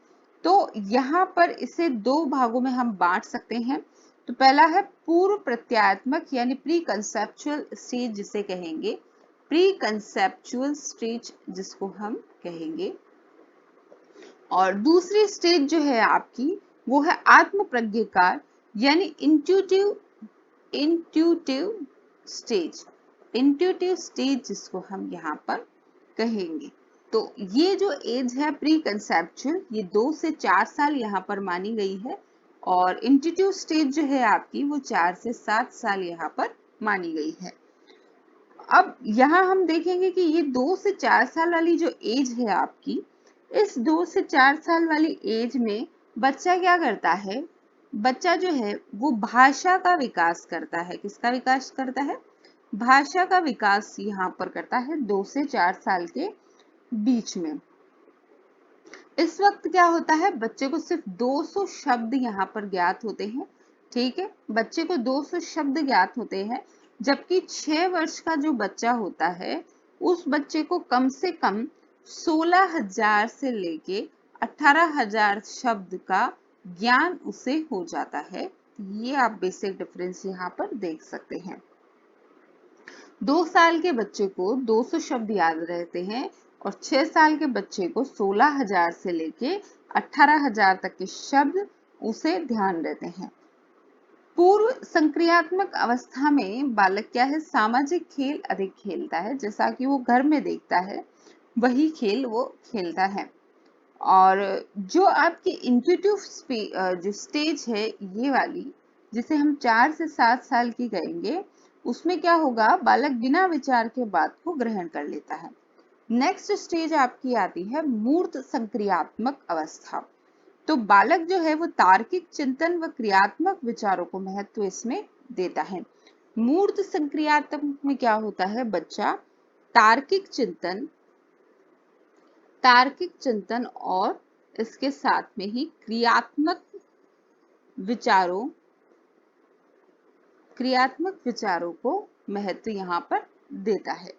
तो यहाँ पर इसे दो भागों में हम बांट सकते हैं। तो पहला है पूर्व प्रत्यात्मक यानी प्री कंसेप्चुअल स्टेज जिसे कहेंगे, प्री कंसेप्चुअल स्टेज जिसको हम कहेंगे। और दूसरी स्टेज जो है आपकी वो है आत्म प्रज्ञाकार यानी इंट्यूटिव स्टेज, इंट्यूटिव स्टेज जिसको हम यहाँ पर कहेंगे। तो ये जो एज है प्री कंसेप्चुअल, ये 2 से 4 साल यहाँ पर मानी गई है और इंट्यूटिव स्टेज जो है आपकी वो 4 से 7 साल यहाँ पर मानी गई है। अब यहाँ हम देखेंगे कि ये 2 से 4 साल वाली जो एज है आपकी, इस 2 से 4 साल वाली एज में बच्चा क्या करता है, बच्चा जो है वो भाषा का विकास करता है। किसका विकास करता है? भाषा का विकास यहाँ पर करता है 2 से 4 साल के बीच में। इस वक्त क्या होता है, बच्चे को सिर्फ 200 शब्द यहाँ पर ज्ञात होते हैं। ठीक है, बच्चे को 200 शब्द ज्ञात होते हैं, जबकि 6 वर्ष का जो बच्चा होता है उस बच्चे को कम से कम 16,000 से लेके 18,000 शब्द का ज्ञान उसे हो जाता है। ये आप बेसिक डिफरेंस यहाँ पर देख सकते हैं। 2 साल के बच्चे को 200 शब्द याद रहते हैं और 6 साल के बच्चे को 16,000 से लेके 18,000 तक के शब्द उसे ध्यान रहते हैं। पूर्व संक्रियात्मक अवस्था में बालक क्या है, सामाजिक खेल अधिक खेलता है। जैसा कि वो घर में देखता है वही खेल वो खेलता है। और जो आपकी इंट्यूटिव जो स्टेज है ये वाली, जिसे हम 4 से 7 साल की कहेंगे, उसमें क्या होगा, बालक बिना विचार के बात को ग्रहण कर लेता है। नेक्स्ट स्टेज आपकी आती है मूर्त संक्रियात्मक अवस्था। तो बालक जो है वो तार्किक चिंतन व क्रियात्मक विचारों को महत्व इसमें देता है। मूर्त संक्रियात्मक में क्या होता है, बच्चा तार्किक चिंतन और इसके साथ में ही क्रियात्मक विचारों को महत्व यहाँ पर देता है।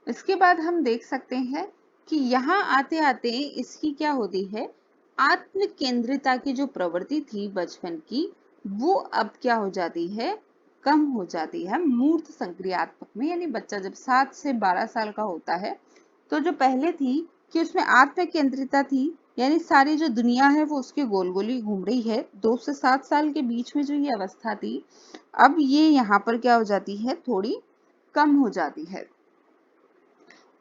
इसके बाद हम देख सकते हैं कि यहाँ आते आते इसकी क्या होती है, आत्म केंद्रिता की जो प्रवृत्ति थी बचपन की, वो अब क्या हो जाती है, कम हो जाती है मूर्त संक्रियात्मक में। यानी बच्चा जब 7 से 12 साल का होता है तो जो पहले थी कि उसमें आत्म केंद्रिता थी, यानी सारी जो दुनिया है वो उसके गोल गोल ही घूम रही है, 2 से 7 साल के बीच में जो ये अवस्था थी, अब ये यहाँ पर क्या हो जाती है, थोड़ी कम हो जाती है।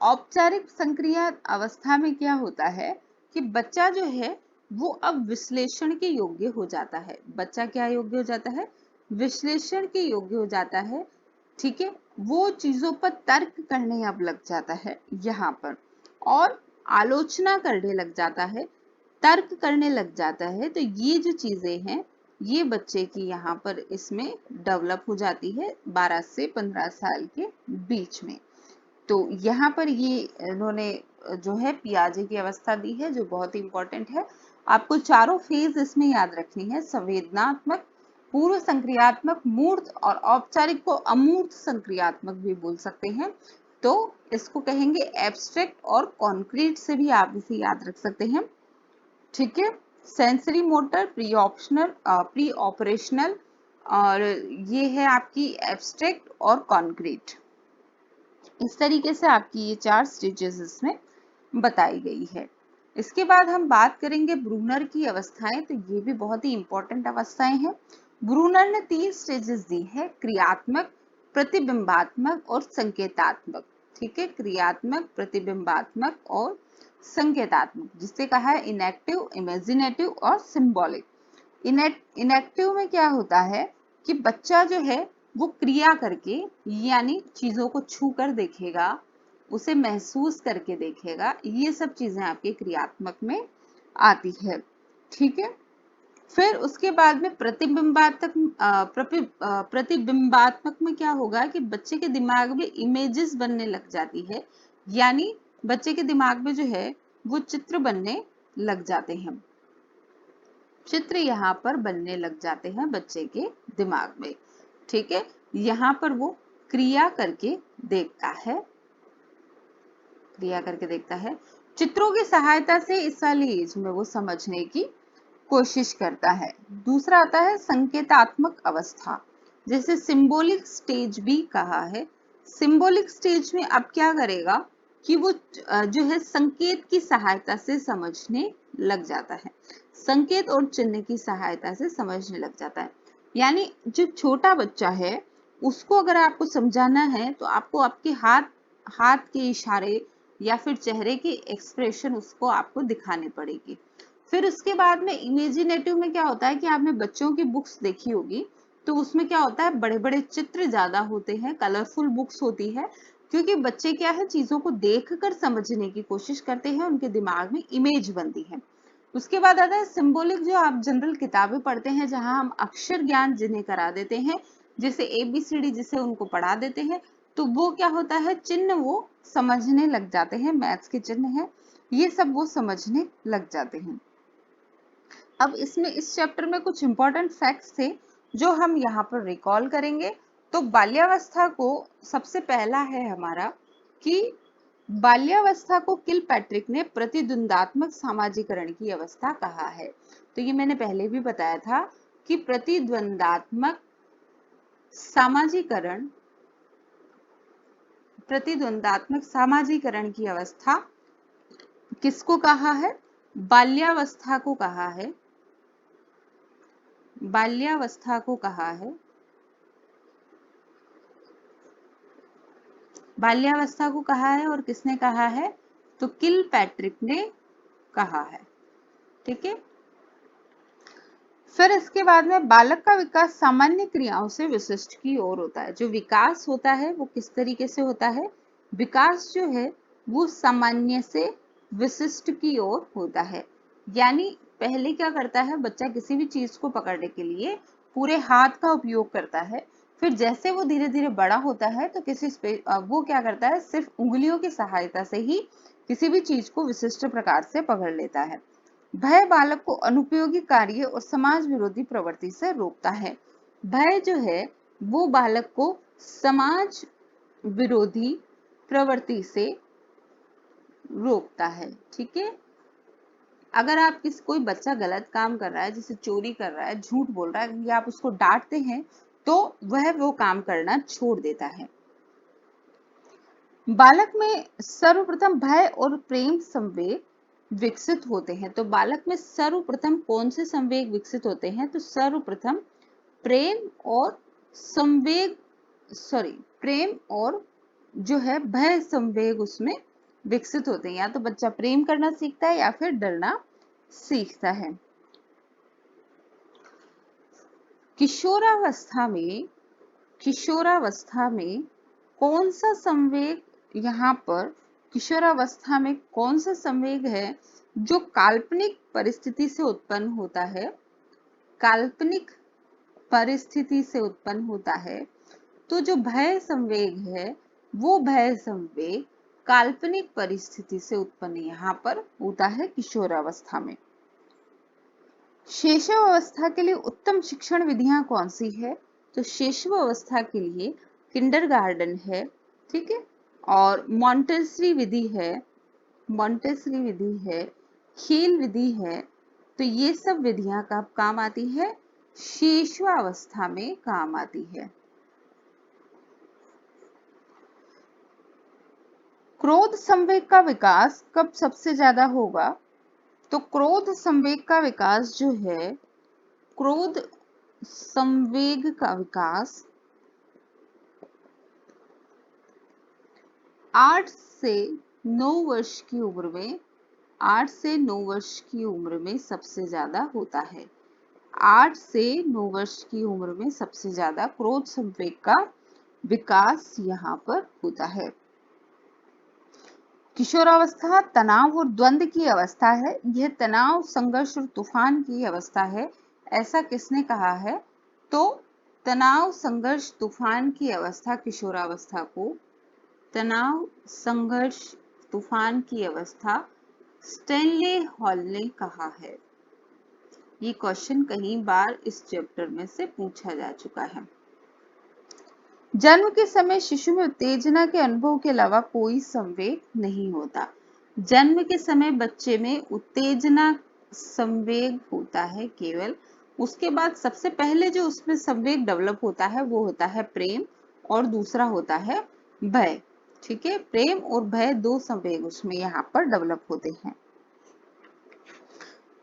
औपचारिक संक्रिया अवस्था में क्या होता है कि बच्चा जो है वो अब विश्लेषण के योग्य हो जाता है। बच्चा क्या योग्य हो जाता है, विश्लेषण के योग्य हो जाता है। ठीक है, वो चीजों पर तर्क करने अब लग जाता है यहाँ पर, और आलोचना करने लग जाता है, तर्क करने लग जाता है। तो ये जो चीजें हैं ये बच्चे की यहाँ पर इसमें डेवलप हो जाती है 12 से 15 साल के बीच में। तो यहाँ पर ये इन्होंने जो है पियाजे की अवस्था दी है जो बहुत ही इंपॉर्टेंट है। आपको चारों फेज इसमें याद रखनी है, संवेदनात्मक, पूर्व संक्रियात्मक, मूर्त और औपचारिक को अमूर्त संक्रियात्मक भी बोल सकते हैं। तो इसको कहेंगे एब्स्ट्रैक्ट और कॉन्क्रीट से भी आप इसे याद रख सकते हैं। ठीक है, सेंसरी मोटर, प्री ऑपरेशनल, और ये है आपकी एब्स्ट्रैक्ट और कॉन्क्रीट। इस तरीके से आपकी ये 4 स्टेजेस इसमें बताई गई है। इसके बाद हम बात करेंगे ब्रूनर की अवस्थाएं। तो ये भी बहुत ही इंपॉर्टेंट अवस्थाएं हैं। ब्रूनर ने 3 स्टेजेस दी है, क्रियात्मक, प्रतिबिंबात्मक और संकेतात्मक। ठीक है, क्रियात्मक, प्रतिबिंबात्मक और संकेतात्मक, जिससे कहा है इनेक्टिव, इमेजिनेटिव और सिंबॉलिक। इनेक्टिव में क्या होता है कि बच्चा जो है वो क्रिया करके, यानी चीजों को छू कर देखेगा, उसे महसूस करके देखेगा, ये सब चीजें आपके क्रियात्मक में आती है। ठीक है, फिर उसके बाद में प्रतिबिंबात्मक में क्या होगा कि बच्चे के दिमाग में इमेजेस बनने लग जाती है, यानी बच्चे के दिमाग में जो है वो चित्र बनने लग जाते हैं। चित्र यहाँ पर बनने लग जाते हैं बच्चे के दिमाग में। ठीक है, यहाँ पर वो क्रिया करके देखता है, क्रिया करके देखता है। चित्रों की सहायता से इस वाली एज में वो समझने की कोशिश करता है। दूसरा आता है संकेतात्मक अवस्था, जैसे सिंबॉलिक स्टेज भी कहा है। सिंबॉलिक स्टेज में अब क्या करेगा कि वो जो है संकेत की सहायता से समझने लग जाता है, संकेत और चिन्ह की सहायता से समझने लग जाता है। यानी जो छोटा बच्चा है उसको अगर आपको समझाना है तो आपको आपके हाथ के इशारे या फिर चेहरे की एक्सप्रेशन उसको आपको दिखानी पड़ेगी। फिर उसके बाद में इमेजिनेटिव में क्या होता है कि आपने बच्चों की बुक्स देखी होगी, तो उसमें क्या होता है बड़े बड़े चित्र ज्यादा होते हैं, कलरफुल बुक्स होती है, क्योंकि बच्चे क्या है चीजों को देखकर समझने की कोशिश करते हैं, उनके दिमाग में इमेज बनती है। उसके बाद आता है सिंबॉलिक, जो आप जनरल किताबें पढ़ते हैं जहां हम अक्षर ज्ञान जिन्हें करा देते हैं, जैसे ABCD जिसे उनको पढ़ा देते हैं, तो वो क्या होता है चिन्ह वो समझने लग जाते हैं, मैथ्स के चिन्ह है ये सब वो समझने लग जाते हैं। अब इसमें इस चैप्टर में कुछ इंपॉर्टेंट फैक्ट्स थे जो हम यहाँ पर रिकॉल करेंगे। तो बाल्यावस्था को सबसे पहला है हमारा कि बाल्यावस्था को किलपैट्रिक ने प्रतिद्वंदात्मक सामाजिकरण की अवस्था कहा है। तो ये मैंने पहले भी बताया था कि प्रतिद्वंदात्मक सामाजिकरण की अवस्था किसको कहा है? बाल्यावस्था को कहा है, बाल्यावस्था को कहा है, बाल्यावस्था को कहा है। और किसने कहा है? तो किलपैट्रिक ने कहा है। ठीक है, फिर इसके बाद में बालक का विकास सामान्य क्रियाओं से विशिष्ट की ओर होता है। जो विकास होता है वो किस तरीके से होता है? विकास जो है वो सामान्य से विशिष्ट की ओर होता है। यानी पहले क्या करता है बच्चा, किसी भी चीज को पकड़ने के लिए पूरे हाथ का उपयोग करता है, फिर जैसे वो धीरे धीरे बड़ा होता है तो वो क्या करता है, सिर्फ उंगलियों की सहायता से ही किसी भी चीज को विशिष्ट प्रकार से पकड़ लेता है। भय बालक को अनुपयोगी कार्य और समाज विरोधी प्रवृत्ति से रोकता है। भय जो है वो बालक को समाज विरोधी प्रवृत्ति से रोकता है। ठीक है, अगर आप कोई बच्चा गलत काम कर रहा है, जैसे चोरी कर रहा है, झूठ बोल रहा है, या आप उसको डांटते हैं तो वह वो काम करना छोड़ देता है। बालक में सर्वप्रथम भय और प्रेम संवेग विकसित होते हैं। तो बालक में सर्वप्रथम कौन से संवेग विकसित होते हैं? तो सर्वप्रथम प्रेम और संवेग, प्रेम और जो है भय संवेग उसमें विकसित होते हैं। या तो बच्चा प्रेम करना सीखता है या फिर डरना सीखता है। किशोरावस्था में कौन सा संवेग, यहाँ पर किशोरावस्था में कौन सा संवेग है जो काल्पनिक परिस्थिति से उत्पन्न होता है? काल्पनिक परिस्थिति से उत्पन्न होता है। तो जो भय संवेग है वो भय संवेग काल्पनिक परिस्थिति से उत्पन्न यहाँ पर होता है किशोरावस्था में। शैशव अवस्था के लिए उत्तम शिक्षण विधियां कौन सी है? तो शैशव अवस्था के लिए किंडरगार्टन है, ठीक है, और मॉन्टेसरी विधि है, खेल विधि है। तो ये सब विधियां कब काम आती है? शैशवावस्था में काम आती है। क्रोध संवेग का विकास कब सबसे ज्यादा होगा? तो क्रोध संवेग का विकास जो है, क्रोध संवेग का विकास 8 से 9 वर्ष की उम्र में, 8 से 9 वर्ष की उम्र में सबसे ज्यादा होता है। 8 से 9 वर्ष की उम्र में सबसे ज्यादा क्रोध संवेग का विकास यहाँ पर होता है। किशोरावस्था तनाव और द्वंद्व की अवस्था है। यह तनाव, संघर्ष और तूफान की अवस्था है। ऐसा किसने कहा है? तो तनाव, संघर्ष, तूफान की अवस्था किशोरावस्था को, तनाव, संघर्ष, तूफान की अवस्था स्टैनले हॉल ने कहा है। ये क्वेश्चन कई बार इस चैप्टर में से पूछा जा चुका है। जन्म के समय शिशु में उत्तेजना के अनुभव के अलावा कोई संवेग नहीं होता। जन्म के समय बच्चे में उत्तेजना संवेग होता है केवल। उसके बाद सबसे पहले जो उसमें संवेग डेवलप होता है वो होता है प्रेम, और दूसरा होता है भय। ठीक है, प्रेम और भय दो संवेग उसमें यहाँ पर डेवलप होते हैं।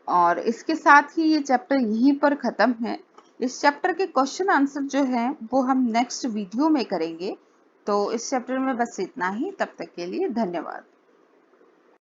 और इसके साथ ही ये चैप्टर यहीं पर खत्म है। इस चैप्टर के क्वेश्चन आंसर जो है वो हम नेक्स्ट वीडियो में करेंगे। तो इस चैप्टर में बस इतना ही। तब तक के लिए धन्यवाद।